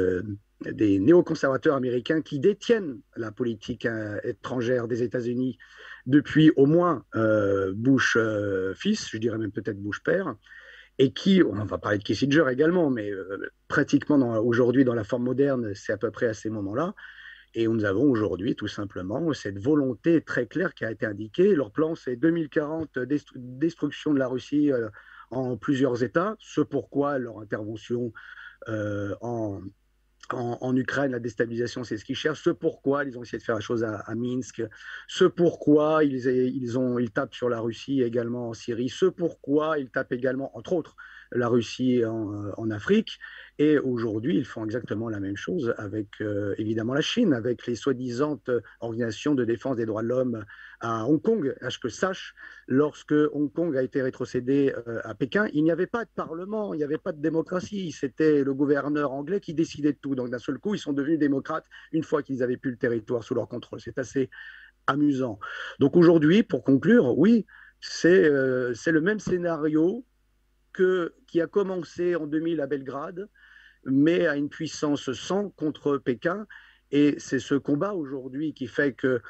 néoconservateurs américains qui détiennent la politique étrangère des États-Unis depuis au moins Bush fils, je dirais même peut-être Bush père, et qui, on va parler de Kissinger également, mais pratiquement aujourd'hui dans la forme moderne, c'est à peu près à ces moments-là. Et nous avons aujourd'hui tout simplement cette volonté très claire qui a été indiquée. Leur plan, c'est 2040, destruction de la Russie en plusieurs États, ce pourquoi leur intervention en en Ukraine, la déstabilisation, c'est ce qu'ils cherchent. Ce pourquoi ils ont essayé de faire la chose à Minsk. Ce pourquoi ils tapent sur la Russie également en Syrie. Ce pourquoi ils tapent également, entre autres, la Russie en Afrique. Et aujourd'hui, ils font exactement la même chose avec, évidemment, la Chine, avec les soi-disant organisations de défense des droits de l'homme à Hong Kong. À ce que sache, lorsque Hong Kong a été rétrocédé à Pékin, il n'y avait pas de parlement, il n'y avait pas de démocratie. C'était le gouverneur anglais qui décidait de tout. Donc d'un seul coup, ils sont devenus démocrates une fois qu'ils avaient plus le territoire sous leur contrôle. C'est assez amusant. Donc aujourd'hui, pour conclure, oui, c'est le même scénario qui a commencé en 2000 à Belgrade, mais à une puissance 100 contre Pékin. Et c'est ce combat aujourd'hui qui fait que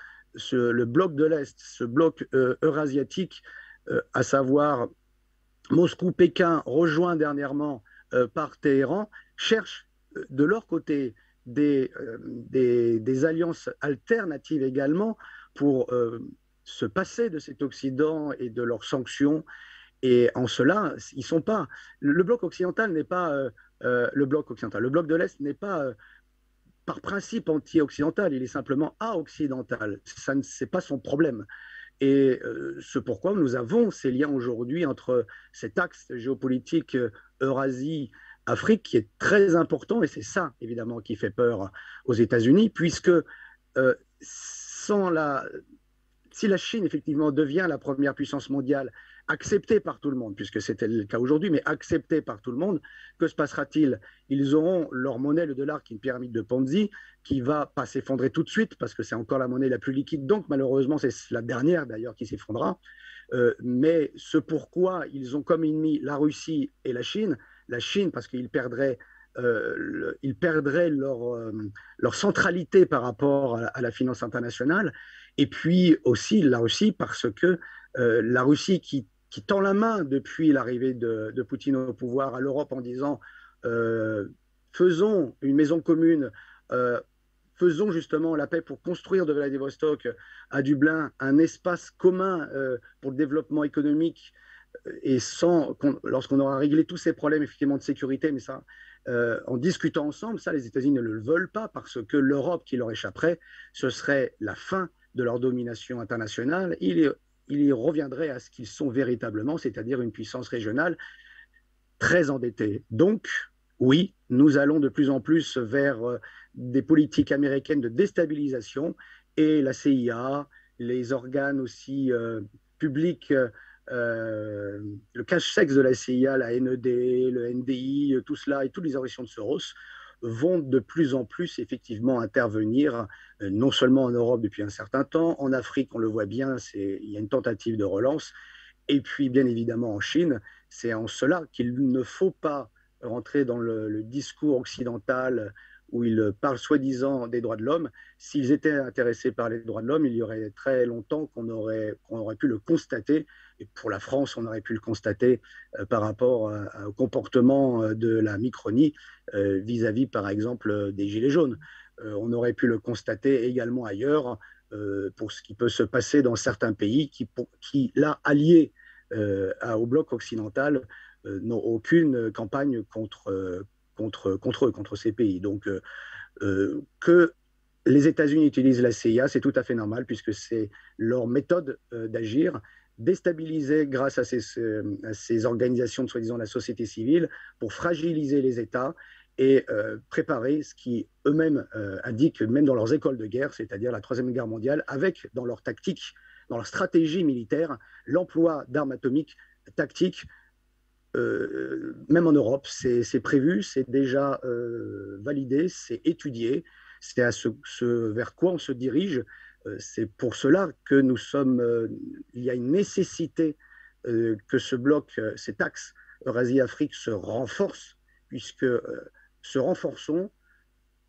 le bloc de l'Est, ce bloc eurasiatique, à savoir Moscou, Pékin, rejoint dernièrement par Téhéran, cherche de leur côté des alliances alternatives également pour se passer de cet Occident et de leurs sanctions. Et en cela, ils sont pas. Le bloc occidental n'est pas le bloc occidental. Le bloc de l'Est n'est pas par principe anti-occidental. Il est simplement a-occidental. Ça, c'est pas son problème. Et c'est pourquoi nous avons ces liens aujourd'hui entre cet axe géopolitique Eurasie-Afrique qui est très important. Et c'est ça, évidemment, qui fait peur aux États-Unis, puisque si la Chine, effectivement, devient la première puissance mondiale, acceptée par tout le monde, puisque c'était le cas aujourd'hui, mais acceptée par tout le monde, que se passera-t-il? Ils auront leur monnaie, le dollar, qui est une pyramide de Ponzi, qui ne va pas s'effondrer tout de suite, parce que c'est encore la monnaie la plus liquide, donc malheureusement, c'est la dernière d'ailleurs qui s'effondrera. Mais ce pourquoi ils ont comme ennemis la Russie et la Chine, parce qu'ils perdraient leur centralité par rapport à la finance internationale, et puis aussi la Russie parce que la Russie qui tend la main depuis l'arrivée de Poutine au pouvoir à l'Europe en disant faisons une maison commune, faisons justement la paix pour construire de Vladivostok à Dublin un espace commun pour le développement économique, et lorsqu'on aura réglé tous ces problèmes effectivement de sécurité, mais ça en discutant ensemble, ça les États-Unis ne le veulent pas parce que l'Europe qui leur échapperait, ce serait la fin de leur domination internationale. Il y reviendrait à ce qu'ils sont véritablement, c'est-à-dire une puissance régionale très endettée. Donc, oui, nous allons de plus en plus vers des politiques américaines de déstabilisation, et la CIA, les organes aussi publics, le cache-sexe de la CIA, la NED, le NDI, tout cela et toutes les organisations de Soros vont de plus en plus effectivement intervenir, non seulement en Europe depuis un certain temps, en Afrique on le voit bien, il y a une tentative de relance, et puis bien évidemment en Chine. C'est en cela qu'il ne faut pas rentrer dans le discours occidental où ils parlent soi-disant des droits de l'homme. S'ils étaient intéressés par les droits de l'homme, il y aurait très longtemps qu'on aurait pu le constater. Et pour la France, on aurait pu le constater par rapport au comportement de la Micronie vis-à-vis, par exemple, des Gilets jaunes. On aurait pu le constater également ailleurs pour ce qui peut se passer dans certains pays qui là, alliés au bloc occidental, n'ont aucune campagne contre eux, contre ces pays. Donc, que les États-Unis utilisent la CIA, c'est tout à fait normal, puisque c'est leur méthode d'agir, déstabiliser grâce à ces organisations de soi-disant la société civile pour fragiliser les États et préparer ce qui eux-mêmes indiquent, même dans leurs écoles de guerre, c'est-à-dire la Troisième Guerre mondiale, avec dans leur tactique, dans leur stratégie militaire, l'emploi d'armes atomiques tactiques. Même en Europe, c'est prévu, c'est déjà validé, c'est étudié, c'est à vers quoi on se dirige. C'est pour cela que il y a une nécessité que ce bloc, cet axe Eurasie-Afrique se renforce, puisque se renforçons,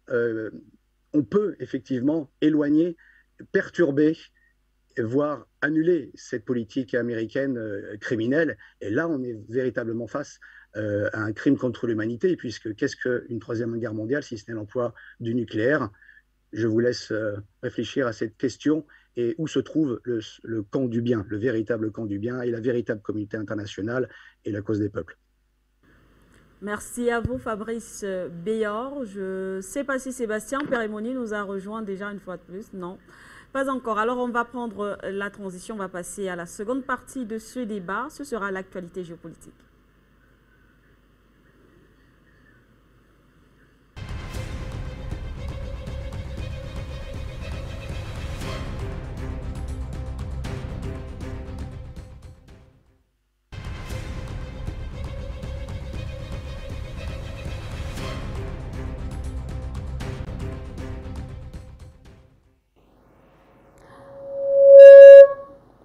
on peut effectivement éloigner, perturber, voire annuler cette politique américaine criminelle. Et là, on est véritablement face à un crime contre l'humanité, puisque qu'est-ce qu'une troisième guerre mondiale si ce n'est l'emploi du nucléaire? Je vous laisse réfléchir à cette question et où se trouve le camp du bien, le véritable camp du bien et la véritable communauté internationale et la cause des peuples. Merci à vous, Fabrice Béor. Je ne sais pas si Sébastien Périmoni nous a rejoint déjà une fois de plus. Non, pas encore. Alors, on va prendre la transition. On va passer à la seconde partie de ce débat. Ce sera l'actualité géopolitique.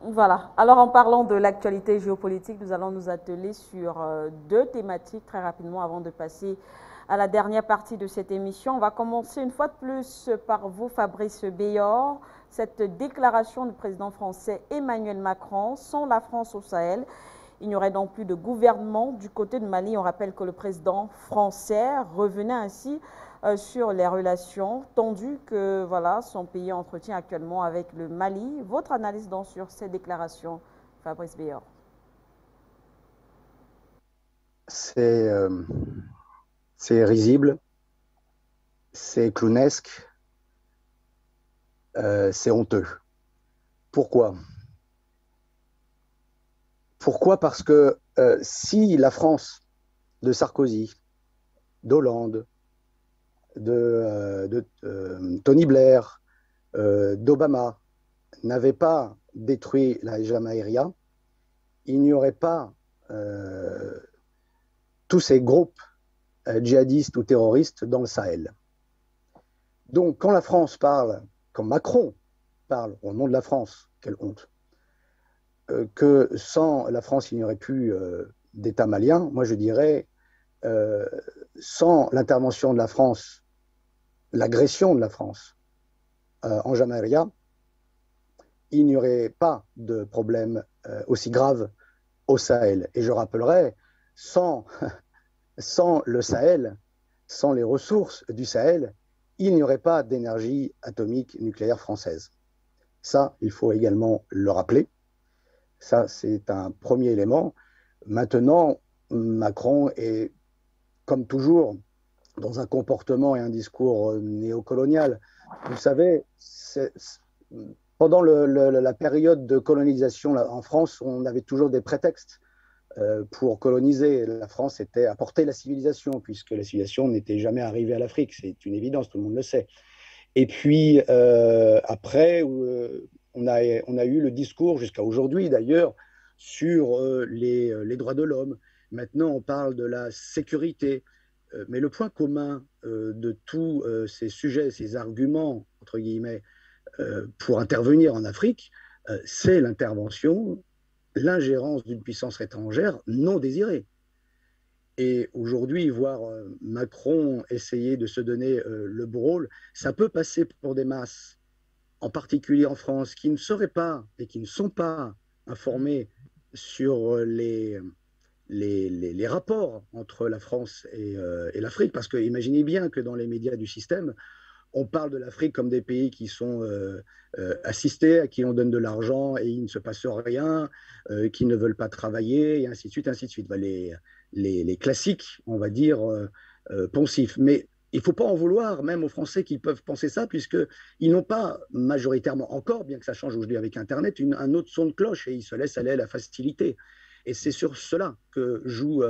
Voilà. Alors, en parlant de l'actualité géopolitique, nous allons nous atteler sur deux thématiques très rapidement avant de passer à la dernière partie de cette émission. On va commencer une fois de plus par vous, Fabrice Béor. Cette déclaration du président français Emmanuel Macron, sans la France au Sahel, il n'y aurait donc plus de gouvernement du côté de Mali. On rappelle que le président français revenait ainsi sur les relations tendues que voilà, son pays entretient actuellement avec le Mali. Votre analyse donc sur ces déclarations, Fabrice Béor? C'est risible, c'est clownesque, c'est honteux. Pourquoi? Pourquoi? Parce que si la France de Sarkozy, d'Hollande, de Tony Blair, d'Obama n'avait pas détruit la Jamaïria, il n'y aurait pas tous ces groupes djihadistes ou terroristes dans le Sahel. Donc quand la France parle, quand Macron parle au nom de la France, quelle honte, que sans la France il n'y aurait plus d'État malien, moi je dirais sans l'intervention de la France, l'agression de la France en Jamaïria, il n'y aurait pas de problème aussi grave au Sahel. Et je rappellerai, sans le Sahel, sans les ressources du Sahel, il n'y aurait pas d'énergie atomique nucléaire française. Ça, il faut également le rappeler. Ça, c'est un premier élément. Maintenant, Macron est, comme toujours, dans un comportement et un discours néocolonial. Vous savez, pendant la période de colonisation en France, on avait toujours des prétextes pour coloniser. La France était apporter la civilisation, puisque la civilisation n'était jamais arrivée à l'Afrique. C'est une évidence, tout le monde le sait. Et puis, après, on a eu le discours, jusqu'à aujourd'hui d'ailleurs, sur les droits de l'homme. Maintenant, on parle de la sécurité. Mais le point commun de tous ces sujets, ces arguments, entre guillemets, pour intervenir en Afrique, c'est l'intervention, l'ingérence d'une puissance étrangère non désirée. Et aujourd'hui, voir Macron essayer de se donner le beau rôle, ça peut passer pour des masses, en particulier en France, qui ne seraient pas et qui ne sont pas informés sur les rapports entre la France et l'Afrique, parce que imaginez bien que dans les médias du système, on parle de l'Afrique comme des pays qui sont assistés, à qui on donne de l'argent et il ne se passe rien, qui ne veulent pas travailler, et ainsi de suite, ainsi de suite. Les classiques, on va dire, poncifs. Mais il ne faut pas en vouloir, même aux Français qui peuvent penser ça, puisqu'ils n'ont pas majoritairement encore, bien que ça change aujourd'hui avec Internet, un autre son de cloche, et ils se laissent aller à la facilité. Et c'est sur cela que joue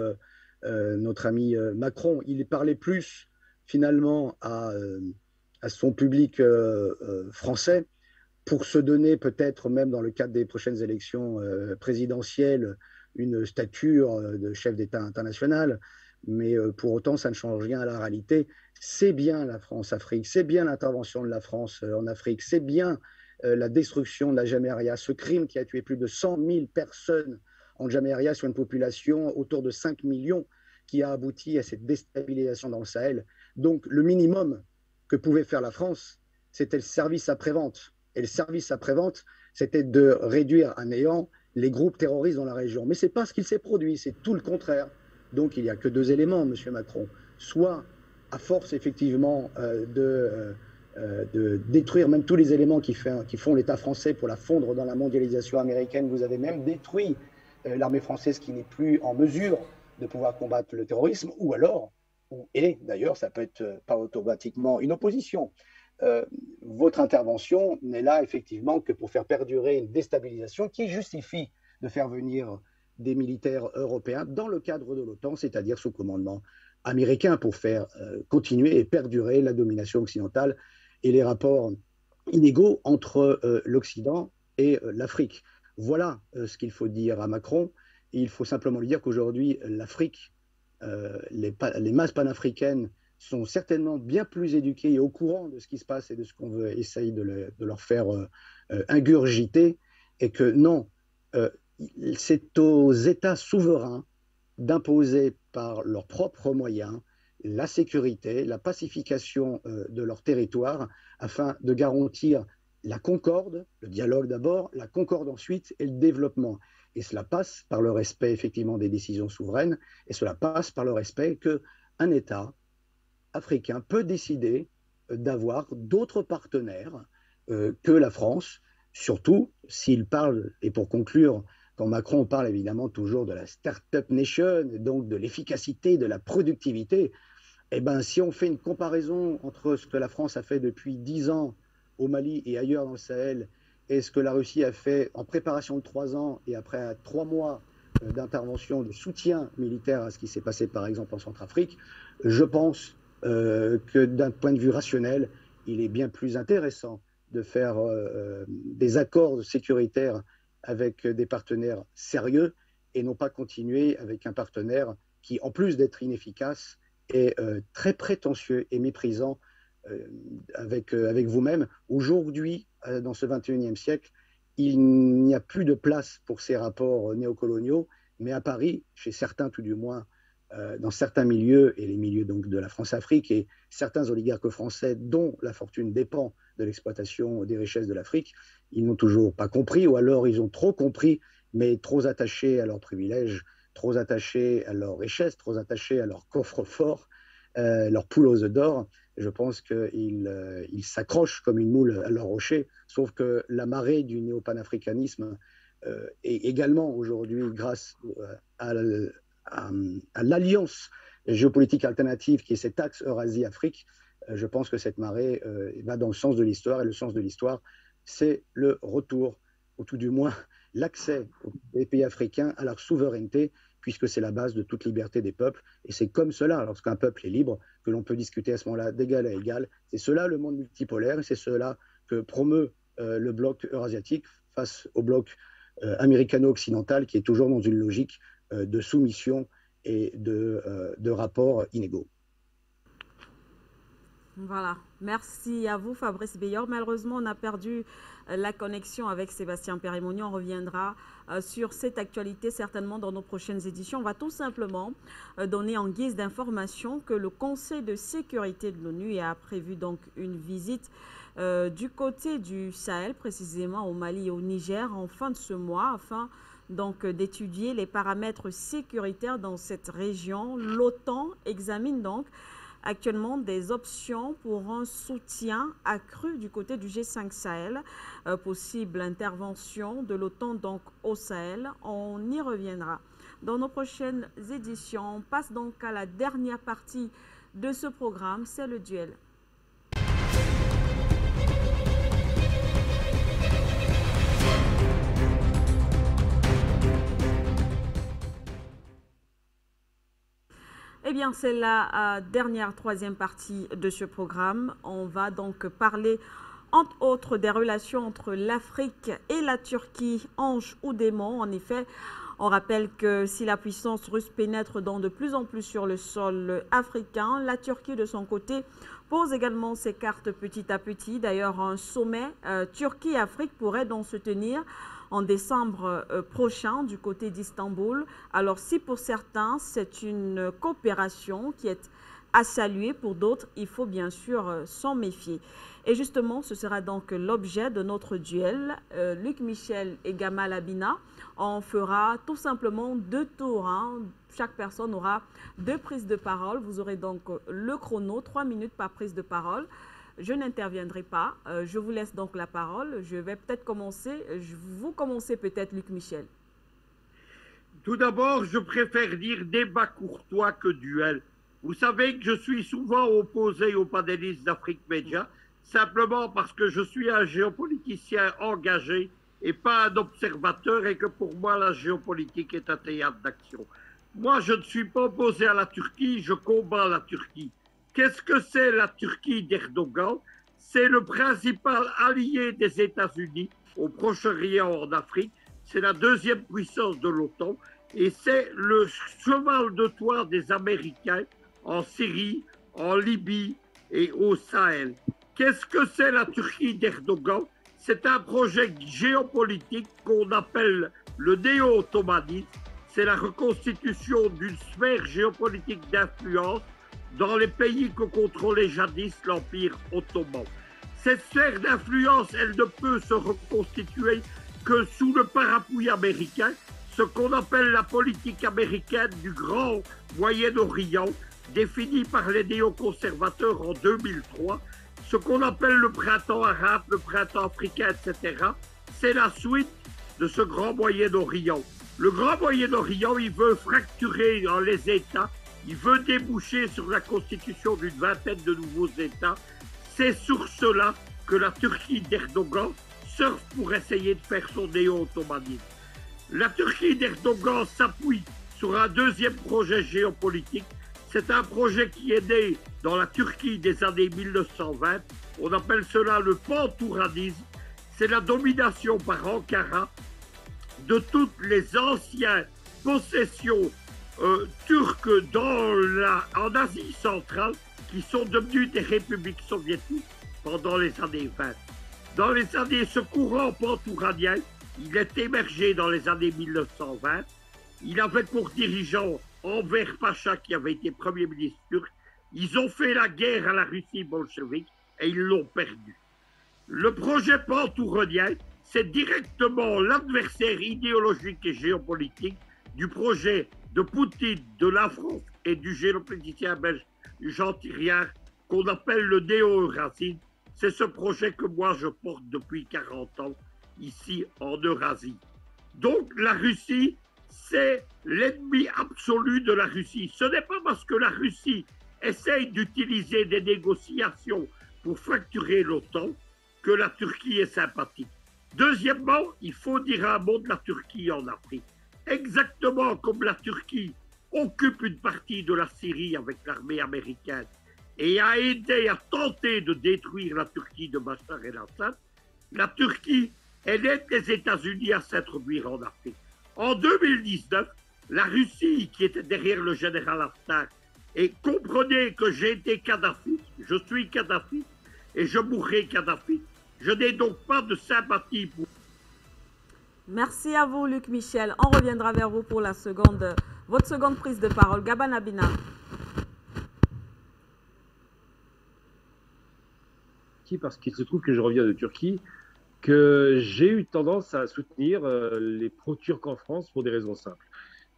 notre ami Macron. Il parlait plus, finalement, à son public français pour se donner, peut-être même dans le cadre des prochaines élections présidentielles, une stature de chef d'État international. Mais pour autant, ça ne change rien à la réalité. C'est bien la France-Afrique, c'est bien l'intervention de la France en Afrique, c'est bien la destruction de la Jamaïria, ce crime qui a tué plus de 100 000 personnes en Jamaïria sur une population autour de 5 millions qui a abouti à cette déstabilisation dans le Sahel. Donc le minimum que pouvait faire la France, c'était le service après-vente. Et le service après-vente, c'était de réduire à néant les groupes terroristes dans la région. Mais ce n'est pas ce qu'il s'est produit, c'est tout le contraire. Donc il n'y a que deux éléments, M. Macron. Soit, à force effectivement de détruire même tous les éléments qui font l'État français pour la fondre dans la mondialisation américaine, vous avez même détruit l'armée française qui n'est plus en mesure de pouvoir combattre le terrorisme, ou alors, et d'ailleurs, ça peut être pas automatiquement une opposition. Votre intervention n'est là effectivement que pour faire perdurer une déstabilisation qui justifie de faire venir des militaires européens dans le cadre de l'OTAN, c'est-à-dire sous commandement américain, pour faire continuer et perdurer la domination occidentale et les rapports inégaux entre l'Occident et l'Afrique. Voilà ce qu'il faut dire à Macron. Et il faut simplement lui dire qu'aujourd'hui, l'Afrique, les masses panafricaines sont certainement bien plus éduquées et au courant de ce qui se passe et de ce qu'on veut essayer de leur faire ingurgiter, et que non, c'est aux États souverains d'imposer par leurs propres moyens la sécurité, la pacification de leur territoire, afin de garantir la concorde, le dialogue d'abord, la concorde ensuite et le développement. Et cela passe par le respect effectivement des décisions souveraines, et cela passe par le respect qu'un État africain peut décider d'avoir d'autres partenaires que la France, surtout s'il parle, et pour conclure, quand Macron parle évidemment toujours de la Start-up Nation, donc de l'efficacité, de la productivité, eh ben, si on fait une comparaison entre ce que la France a fait depuis 10 ans au Mali et ailleurs dans le Sahel, et ce que la Russie a fait en préparation de 3 ans et après 3 mois d'intervention, de soutien militaire à ce qui s'est passé par exemple en Centrafrique, je pense que d'un point de vue rationnel, il est bien plus intéressant de faire des accords sécuritaires avec des partenaires sérieux et non pas continuer avec un partenaire qui, en plus d'être inefficace, est très prétentieux et méprisant avec vous-même. Aujourd'hui, dans ce 21e siècle, il n'y a plus de place pour ces rapports néocoloniaux, mais à Paris, chez certains tout du moins, dans certains milieux, et les milieux donc de la France-Afrique, et certains oligarques français dont la fortune dépend de l'exploitation des richesses de l'Afrique, ils n'ont toujours pas compris, ou alors ils ont trop compris, mais trop attachés à leurs privilèges, trop attachés à leurs richesses, trop attachés à leur coffre-fort, leur poule aux œufs d'or. Je pense qu'ils s'accrochent comme une moule à leur rocher, sauf que la marée du néopanafricanisme est également aujourd'hui, grâce à l'alliance géopolitique alternative qui est cet axe Eurasie-Afrique, je pense que cette marée va dans le sens de l'histoire, et le sens de l'histoire, c'est le retour, ou tout du moins l'accès des pays africains à leur souveraineté, puisque c'est la base de toute liberté des peuples. Et c'est comme cela, lorsqu'un peuple est libre, que l'on peut discuter à ce moment-là d'égal à égal. C'est cela le monde multipolaire, et c'est cela que promeut le bloc eurasiatique face au bloc américano-occidental, qui est toujours dans une logique de soumission et de rapports inégaux. Voilà, merci à vous Fabrice Beyor. Malheureusement, on a perdu la connexion avec Sébastien Périmoni. On reviendra sur cette actualité certainement dans nos prochaines éditions. On va tout simplement donner en guise d'information que le Conseil de sécurité de l'ONU a prévu donc une visite du côté du Sahel, précisément au Mali et au Niger, en fin de ce mois, afin donc d'étudier les paramètres sécuritaires dans cette région. L'OTAN examine donc actuellement des options pour un soutien accru du côté du G5 Sahel, possible intervention de l'OTAN donc au Sahel. On y reviendra dans nos prochaines éditions. On passe donc à la dernière partie de ce programme, c'est le duel. Eh bien, c'est la dernière, troisième partie de ce programme. On va donc parler, entre autres, des relations entre l'Afrique et la Turquie, ange ou démon. En effet, on rappelle que si la puissance russe pénètre donc de plus en plus sur le sol africain, la Turquie, de son côté, pose également ses cartes petit à petit. D'ailleurs, un sommet Turquie-Afrique pourrait donc se tenir en décembre prochain du côté d'Istanbul. Alors si pour certains c'est une coopération qui est à saluer, pour d'autres il faut bien sûr s'en méfier. Et justement ce sera donc l'objet de notre duel. Luc Michel et Gamal Abina, on fera tout simplement 2 tours. Chaque personne aura 2 prises de parole. Vous aurez donc le chrono, 3 minutes par prise de parole. Je n'interviendrai pas. Je vous laisse donc la parole. Je vais peut-être commencer. Vous commencez peut-être, Luc Michel. Tout d'abord, je préfère dire débat courtois que duel. Vous savez que je suis souvent opposé aux panélistes d'Afrique Média, simplement parce que je suis un géopoliticien engagé et pas un observateur, et que pour moi, la géopolitique est un théâtre d'action. Moi, je ne suis pas opposé à la Turquie, je combats la Turquie. Qu'est-ce que c'est la Turquie d'Erdogan? C'est le principal allié des États-Unis au Proche-Orient, en Afrique. C'est la deuxième puissance de l'OTAN et c'est le cheval de Troie des Américains en Syrie, en Libye et au Sahel. Qu'est-ce que c'est la Turquie d'Erdogan? C'est un projet géopolitique qu'on appelle le néo-ottomanisme. C'est la reconstitution d'une sphère géopolitique d'influence dans les pays que contrôlait jadis l'Empire ottoman. Cette sphère d'influence, elle ne peut se reconstituer que sous le parapluie américain, ce qu'on appelle la politique américaine du Grand Moyen-Orient, définie par les néoconservateurs en 2003, ce qu'on appelle le printemps arabe, le printemps africain, etc. C'est la suite de ce Grand Moyen-Orient. Le Grand Moyen-Orient, il veut fracturer dans les États, il veut déboucher sur la constitution d'une vingtaine de nouveaux États. C'est sur cela que la Turquie d'Erdogan surfe pour essayer de faire son néo-ottomanisme. La Turquie d'Erdogan s'appuie sur un deuxième projet géopolitique. C'est un projet qui est né dans la Turquie des années 1920. On appelle cela le pantouranisme. C'est la domination par Ankara de toutes les anciennes possessions turques en Asie centrale qui sont devenues des républiques soviétiques pendant les années 20. Dans les années, ce courant pantouranien, il est émergé dans les années 1920. Il avait pour dirigeant Enver Pacha, qui avait été Premier ministre turc. Ils ont fait la guerre à la Russie bolchevique et ils l'ont perdu. Le projet pantouranien, c'est directement l'adversaire idéologique et géopolitique du projet de Poutine, de la France et du géopoliticien belge Jean Thiriard, qu'on appelle le néo-eurasisme. C'est ce projet que moi je porte depuis 40 ans ici en Eurasie. Donc la Russie, c'est l'ennemi absolu de la Russie. Ce n'est pas parce que la Russie essaye d'utiliser des négociations pour fracturer l'OTAN que la Turquie est sympathique. Deuxièmement, il faut dire un mot de la Turquie en Afrique. Exactement comme la Turquie occupe une partie de la Syrie avec l'armée américaine et a aidé à tenter de détruire la Turquie de Bachar el-Assad, la Turquie, elle aide les États-Unis à s'introduire en Afrique. En 2019, la Russie, qui était derrière le général Haftar, et comprenez que j'ai été Kadhafi, je suis Kadhafi, et je mourrai Kadhafi. Je n'ai donc pas de sympathie pour... Merci à vous, Luc Michel. On reviendra vers vous pour votre seconde prise de parole. Gaban Abina. Parce qu'il se trouve que je reviens de Turquie, que j'ai eu tendance à soutenir les pro-turcs en France pour des raisons simples.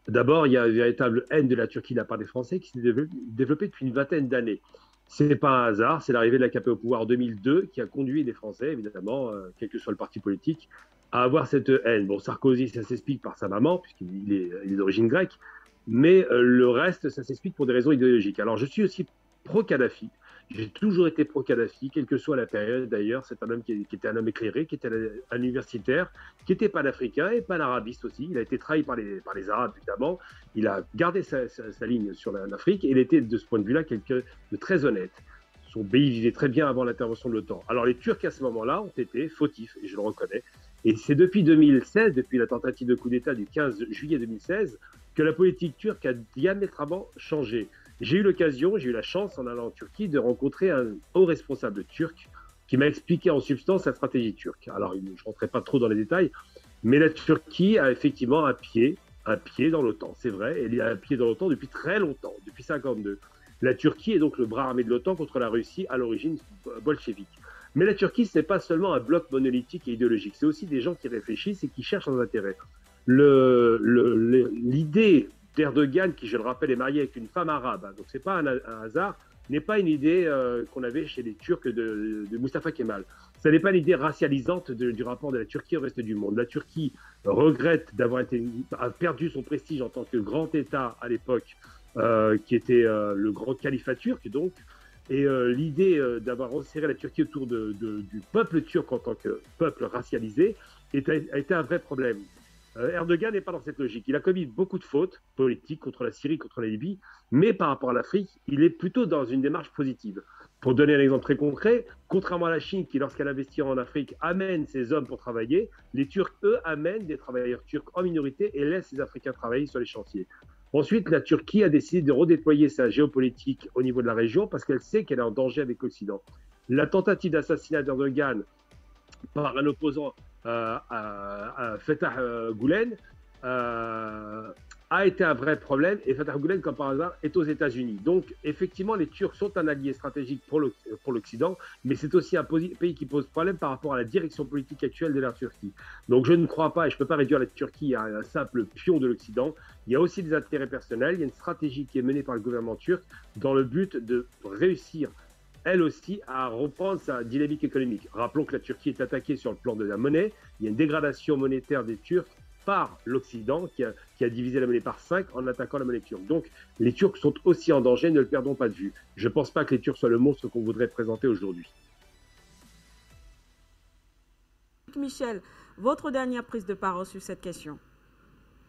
D'abord, il y a une véritable haine de la Turquie de la part des Français qui s'est développée depuis une vingtaine d'années. Ce n'est pas un hasard, c'est l'arrivée de l'AKP au pouvoir en 2002 qui a conduit les Français, évidemment, quel que soit le parti politique, à avoir cette haine. Bon, Sarkozy, ça s'explique par sa maman, puisqu'il est d'origine grecque, mais le reste, ça s'explique pour des raisons idéologiques. Alors, je suis aussi pro-Kadhafi. J'ai toujours été pro-Kadhafi, quelle que soit la période d'ailleurs. C'est un homme qui était un homme éclairé, qui était un universitaire, qui était panafricain et panarabiste aussi. Il a été trahi par les Arabes, évidemment. Il a gardé sa ligne sur l'Afrique et il était de ce point de vue-là quelqu'un de très honnête. Son pays vivait très bien avant l'intervention de l'OTAN. Alors les Turcs à ce moment-là ont été fautifs, et je le reconnais. Et c'est depuis 2016, depuis la tentative de coup d'État du 15 juillet 2016, que la politique turque a diamétralement changé. J'ai eu la chance, en allant en Turquie, de rencontrer un haut responsable turc qui m'a expliqué en substance la stratégie turque. Alors, je ne rentrerai pas trop dans les détails, mais la Turquie a effectivement un pied dans l'OTAN. C'est vrai, elle a un pied dans l'OTAN depuis très longtemps, depuis 1952. La Turquie est donc le bras armé de l'OTAN contre la Russie à l'origine bolchevique. Mais la Turquie, ce n'est pas seulement un bloc monolithique et idéologique, c'est aussi des gens qui réfléchissent et qui cherchent leurs intérêts. L'idée d'Erdogan, qui, je le rappelle, est marié avec une femme arabe, hein, donc ce n'est pas un hasard, n'est pas une idée qu'on avait chez les Turcs de Mustafa Kemal. Ce n'est pas l'idée racialisante du rapport de la Turquie au reste du monde. La Turquie regrette a perdu son prestige en tant que grand État à l'époque, qui était le grand califat turc, donc. Et l'idée d'avoir resserré la Turquie autour du peuple turc en tant que peuple racialisé a été un vrai problème. Erdogan n'est pas dans cette logique. Il a commis beaucoup de fautes politiques contre la Syrie, contre la Libye, mais par rapport à l'Afrique, il est plutôt dans une démarche positive. Pour donner un exemple très concret, contrairement à la Chine qui, lorsqu'elle investit en Afrique, amène ses hommes pour travailler, les Turcs, eux, amènent des travailleurs turcs en minorité et laissent les Africains travailler sur les chantiers. Ensuite, la Turquie a décidé de redéployer sa géopolitique au niveau de la région parce qu'elle sait qu'elle est en danger avec l'Occident. La tentative d'assassinat d'Erdogan par un opposant à Fethullah Gülen a été un vrai problème, et Fethullah Gülen, comme par hasard, est aux États-Unis. Donc, effectivement, les Turcs sont un allié stratégique pour l'Occident, mais c'est aussi un pays qui pose problème par rapport à la direction politique actuelle de la Turquie. Donc, je ne crois pas, et je ne peux pas réduire la Turquie à un simple pion de l'Occident. Il y a aussi des intérêts personnels, il y a une stratégie qui est menée par le gouvernement turc dans le but de réussir elle aussi, à reprendre sa dynamique économique. Rappelons que la Turquie est attaquée sur le plan de la monnaie. Il y a une dégradation monétaire des Turcs par l'Occident qui a divisé la monnaie par 5 en attaquant la monnaie turque. Donc, les Turcs sont aussi en danger, ne le perdons pas de vue. Je ne pense pas que les Turcs soient le monstre qu'on voudrait présenter aujourd'hui. Michel, votre dernière prise de parole sur cette question.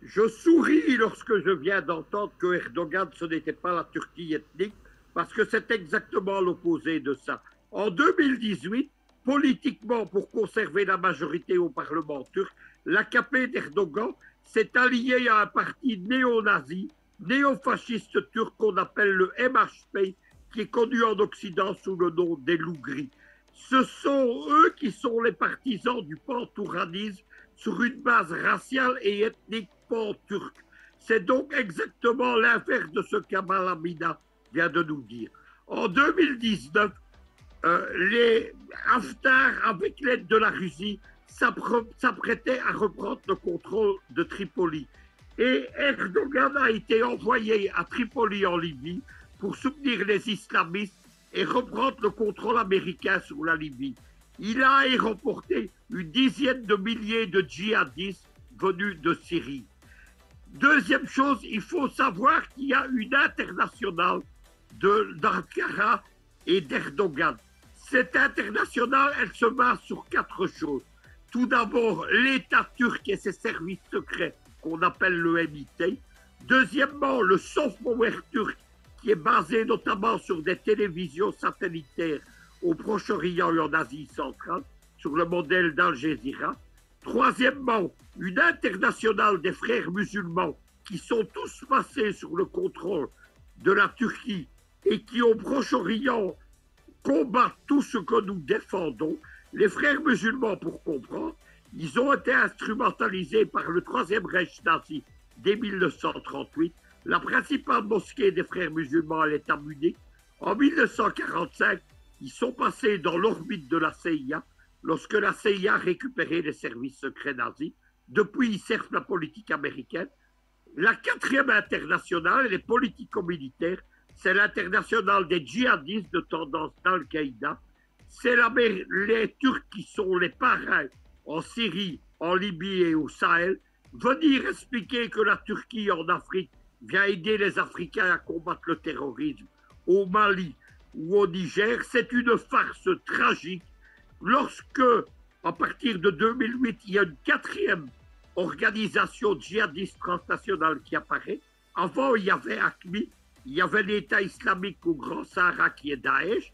Je souris lorsque je viens d'entendre que Erdogan, ce n'était pas la Turquie ethnique, parce que c'est exactement l'opposé de ça. En 2018, politiquement, pour conserver la majorité au Parlement turc, l'AKP d'Erdogan s'est allié à un parti néo-nazi, néo-fasciste turc qu'on appelle le MHP, qui est connu en Occident sous le nom des loups gris. Ce sont eux qui sont les partisans du pantouradisme sur une base raciale et ethnique pan-turque. C'est donc exactement l'inverse de ce qu'Amal Amina vient de nous dire. En 2019, les Haftar, avec l'aide de la Russie, s'apprêtaient à reprendre le contrôle de Tripoli. Et Erdogan a été envoyé à Tripoli en Libye pour soutenir les islamistes et reprendre le contrôle américain sur la Libye. Il a aéroporté une dizaine de milliers de djihadistes venus de Syrie. Deuxième chose, il faut savoir qu'il y a une internationale d'Ankara et d'Erdogan. Cette internationale, elle se base sur 4 choses. Tout d'abord, l'État turc et ses services secrets, qu'on appelle le MIT. Deuxièmement, le soft power turc, qui est basé notamment sur des télévisions satellitaires au Proche-Orient et en Asie centrale, sur le modèle d'Al Jazeera. Troisièmement, une internationale des frères musulmans qui sont tous passés sous le contrôle de la Turquie et qui au Proche-Orient combattent tout ce que nous défendons. Les frères musulmans, pour comprendre, ils ont été instrumentalisés par le Troisième Reich nazi dès 1938. La principale mosquée des frères musulmans, elle est à Munich. En 1945, ils sont passés dans l'orbite de la CIA lorsque la CIA a récupéré les services secrets nazis. Depuis, ils servent la politique américaine. La 4e internationale, les politico-militaires, c'est l'internationale des djihadistes de tendance d'Al-Qaïda. C'est les Turcs qui sont les parrains en Syrie, en Libye et au Sahel. Venir expliquer que la Turquie en Afrique vient aider les Africains à combattre le terrorisme au Mali ou au Niger, c'est une farce tragique. Lorsque, à partir de 2008, il y a une 4e organisation djihadiste transnationale qui apparaît. Avant, il y avait AQMI, il y avait l'État islamique au Grand Sahara qui est Daesh,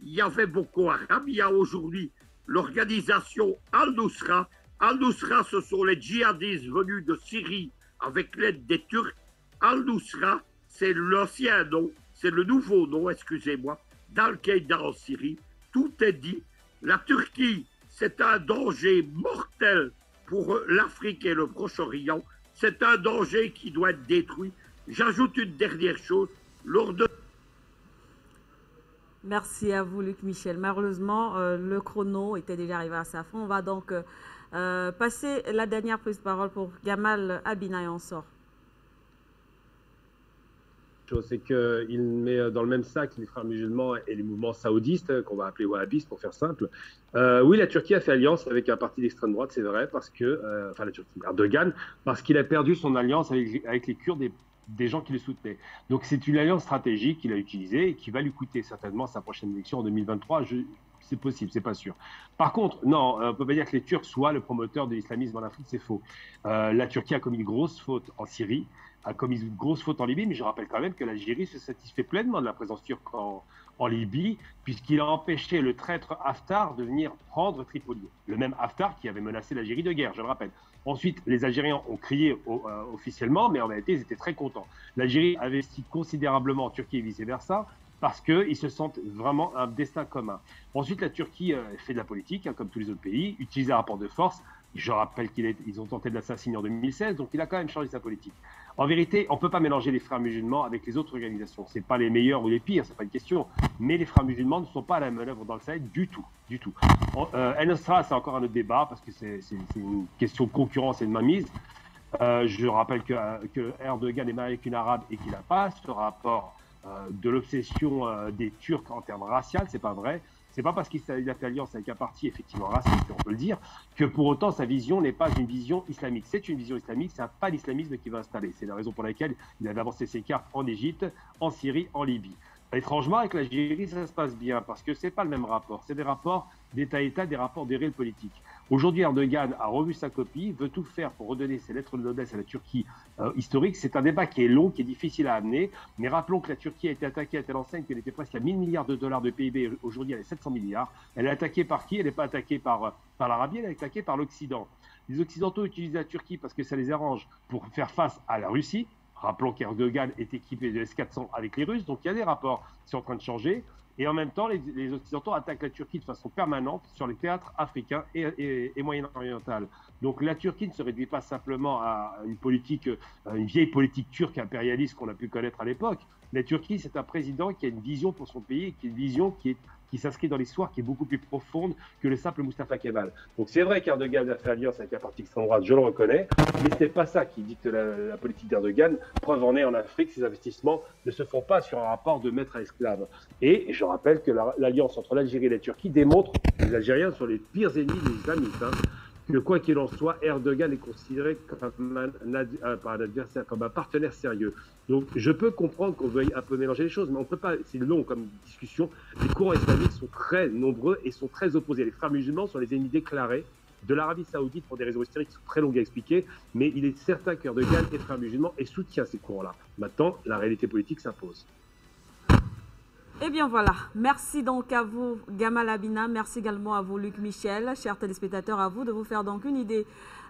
il y avait Boko Haram, il y a aujourd'hui l'organisation Al-Nusra. Al-Nusra, ce sont les djihadistes venus de Syrie avec l'aide des Turcs. Al-Nusra, c'est l'ancien nom, c'est le nouveau nom, excusez-moi, d'Al-Qaïda en Syrie. Tout est dit. La Turquie, c'est un danger mortel pour l'Afrique et le Proche-Orient. C'est un danger qui doit être détruit. J'ajoute une dernière chose. Lors de... Merci à vous, Luc Michel. Malheureusement, le chrono était déjà arrivé à sa fin. On va donc passer la dernière prise de parole pour Gamal Abina et on sort. chose, c'est qu'il met dans le même sac les frères musulmans et les mouvements saoudistes, qu'on va appeler wahhabistes pour faire simple. Oui, la Turquie a fait alliance avec un parti d'extrême droite, c'est vrai, parce que, enfin la Turquie, Erdogan, parce qu'il a perdu son alliance avec les Kurdes des gens qui le soutenaient. Donc c'est une alliance stratégique qu'il a utilisée et qui va lui coûter certainement sa prochaine élection en 2023. C'est possible, c'est pas sûr. Par contre, non, on ne peut pas dire que les Turcs soient le promoteur de l'islamisme en Afrique, c'est faux. La Turquie a commis une grosse faute en Syrie, a commis une grosse faute en Libye, mais je rappelle quand même que l'Algérie se satisfait pleinement de la présence turque en Libye, puisqu'il a empêché le traître Haftar de venir prendre Tripoli. Le même Haftar qui avait menacé l'Algérie de guerre, je le rappelle. Ensuite, les Algériens ont crié officiellement, mais en réalité, ils étaient très contents. L'Algérie investit considérablement en Turquie et vice-versa, parce qu'ils se sentent vraiment un destin commun. Ensuite, la Turquie fait de la politique, hein, comme tous les autres pays, utilise un rapport de force. Je rappelle qu'ils ont tenté de l'assassiner en 2016, donc il a quand même changé sa politique. En vérité, on ne peut pas mélanger les frères musulmans avec les autres organisations. Ce n'est pas les meilleurs ou les pires, ce n'est pas une question. Mais les frères musulmans ne sont pas à la manœuvre dans le Sahel du tout. Du tout. Ennusra, c'est encore un autre débat, parce que c'est une question de concurrence et de mainmise. Je rappelle que Erdogan est marié avec une arabe et qu'il n'a pas ce rapport de l'obsession des Turcs en termes raciaux, c'est pas vrai. C'est pas parce qu'il a fait alliance avec un parti effectivement raciste, on peut le dire, que pour autant sa vision n'est pas une vision islamique. C'est une vision islamique, c'est pas l'islamisme qui va installer. C'est la raison pour laquelle il avait avancé ses cartes en Égypte, en Syrie, en Libye. Étrangement, avec l'Algérie, ça se passe bien, parce que c'est pas le même rapport. C'est des rapports d'État-État, des rapports des réels politiques. Aujourd'hui, Erdogan a revu sa copie, veut tout faire pour redonner ses lettres de noblesse à la Turquie historique. C'est un débat qui est long, qui est difficile à amener. Mais rappelons que la Turquie a été attaquée à telle enseigne qu'elle était presque à 1000 milliards de dollars de PIB. Aujourd'hui, elle est 700 milliards. Elle est attaquée par qui? Elle n'est pas attaquée par l'Arabie, elle est attaquée par l'Occident. Les Occidentaux utilisent la Turquie parce que ça les arrange pour faire face à la Russie. Rappelons qu'Erdogan est équipé de S-400 avec les Russes, donc il y a des rapports qui sont en train de changer. Et en même temps, les Occidentaux attaquent la Turquie de façon permanente sur les théâtres africains et moyen-oriental. Donc la Turquie ne se réduit pas simplement à une vieille politique turque impérialiste qu'on a pu connaître à l'époque. La Turquie, c'est un président qui a une vision pour son pays, qui est une vision qui s'inscrit dans l'histoire, qui est beaucoup plus profonde que le simple Mustafa Kemal. Donc c'est vrai qu'Erdogan a fait alliance avec un parti extrême droite, je le reconnais, mais ce n'est pas ça qui dicte la politique d'Erdogan. Preuve en est, en Afrique, ces investissements ne se font pas sur un rapport de maître à esclave. Et je rappelle que l'alliance entre l'Algérie et la Turquie démontre que les Algériens sont les pires ennemis des islamistes. Que quoi qu'il en soit, Erdogan est considéré comme un adversaire, comme un partenaire sérieux. Donc je peux comprendre qu'on veuille un peu mélanger les choses, mais on ne peut pas, c'est long comme discussion. Les courants islamiques sont très nombreux et sont très opposés. Les frères musulmans sont les ennemis déclarés de l'Arabie Saoudite pour des raisons historiques qui sont très longues à expliquer, mais il est certain qu'Erdogan est frère musulman et soutient ces courants-là. Maintenant, la réalité politique s'impose. Eh bien voilà, merci donc à vous Gamal Abina, merci également à vous Luc Michel, chers téléspectateurs, à vous de vous faire donc une idée,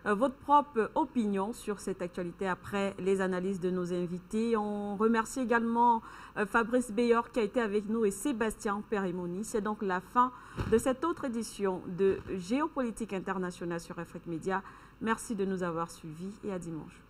votre propre opinion sur cette actualité après les analyses de nos invités. On remercie également Fabrice Beyor qui a été avec nous et Sébastien Périmoni. C'est donc la fin de cette autre édition de Géopolitique internationale sur Afrique Média. Merci de nous avoir suivis et à dimanche.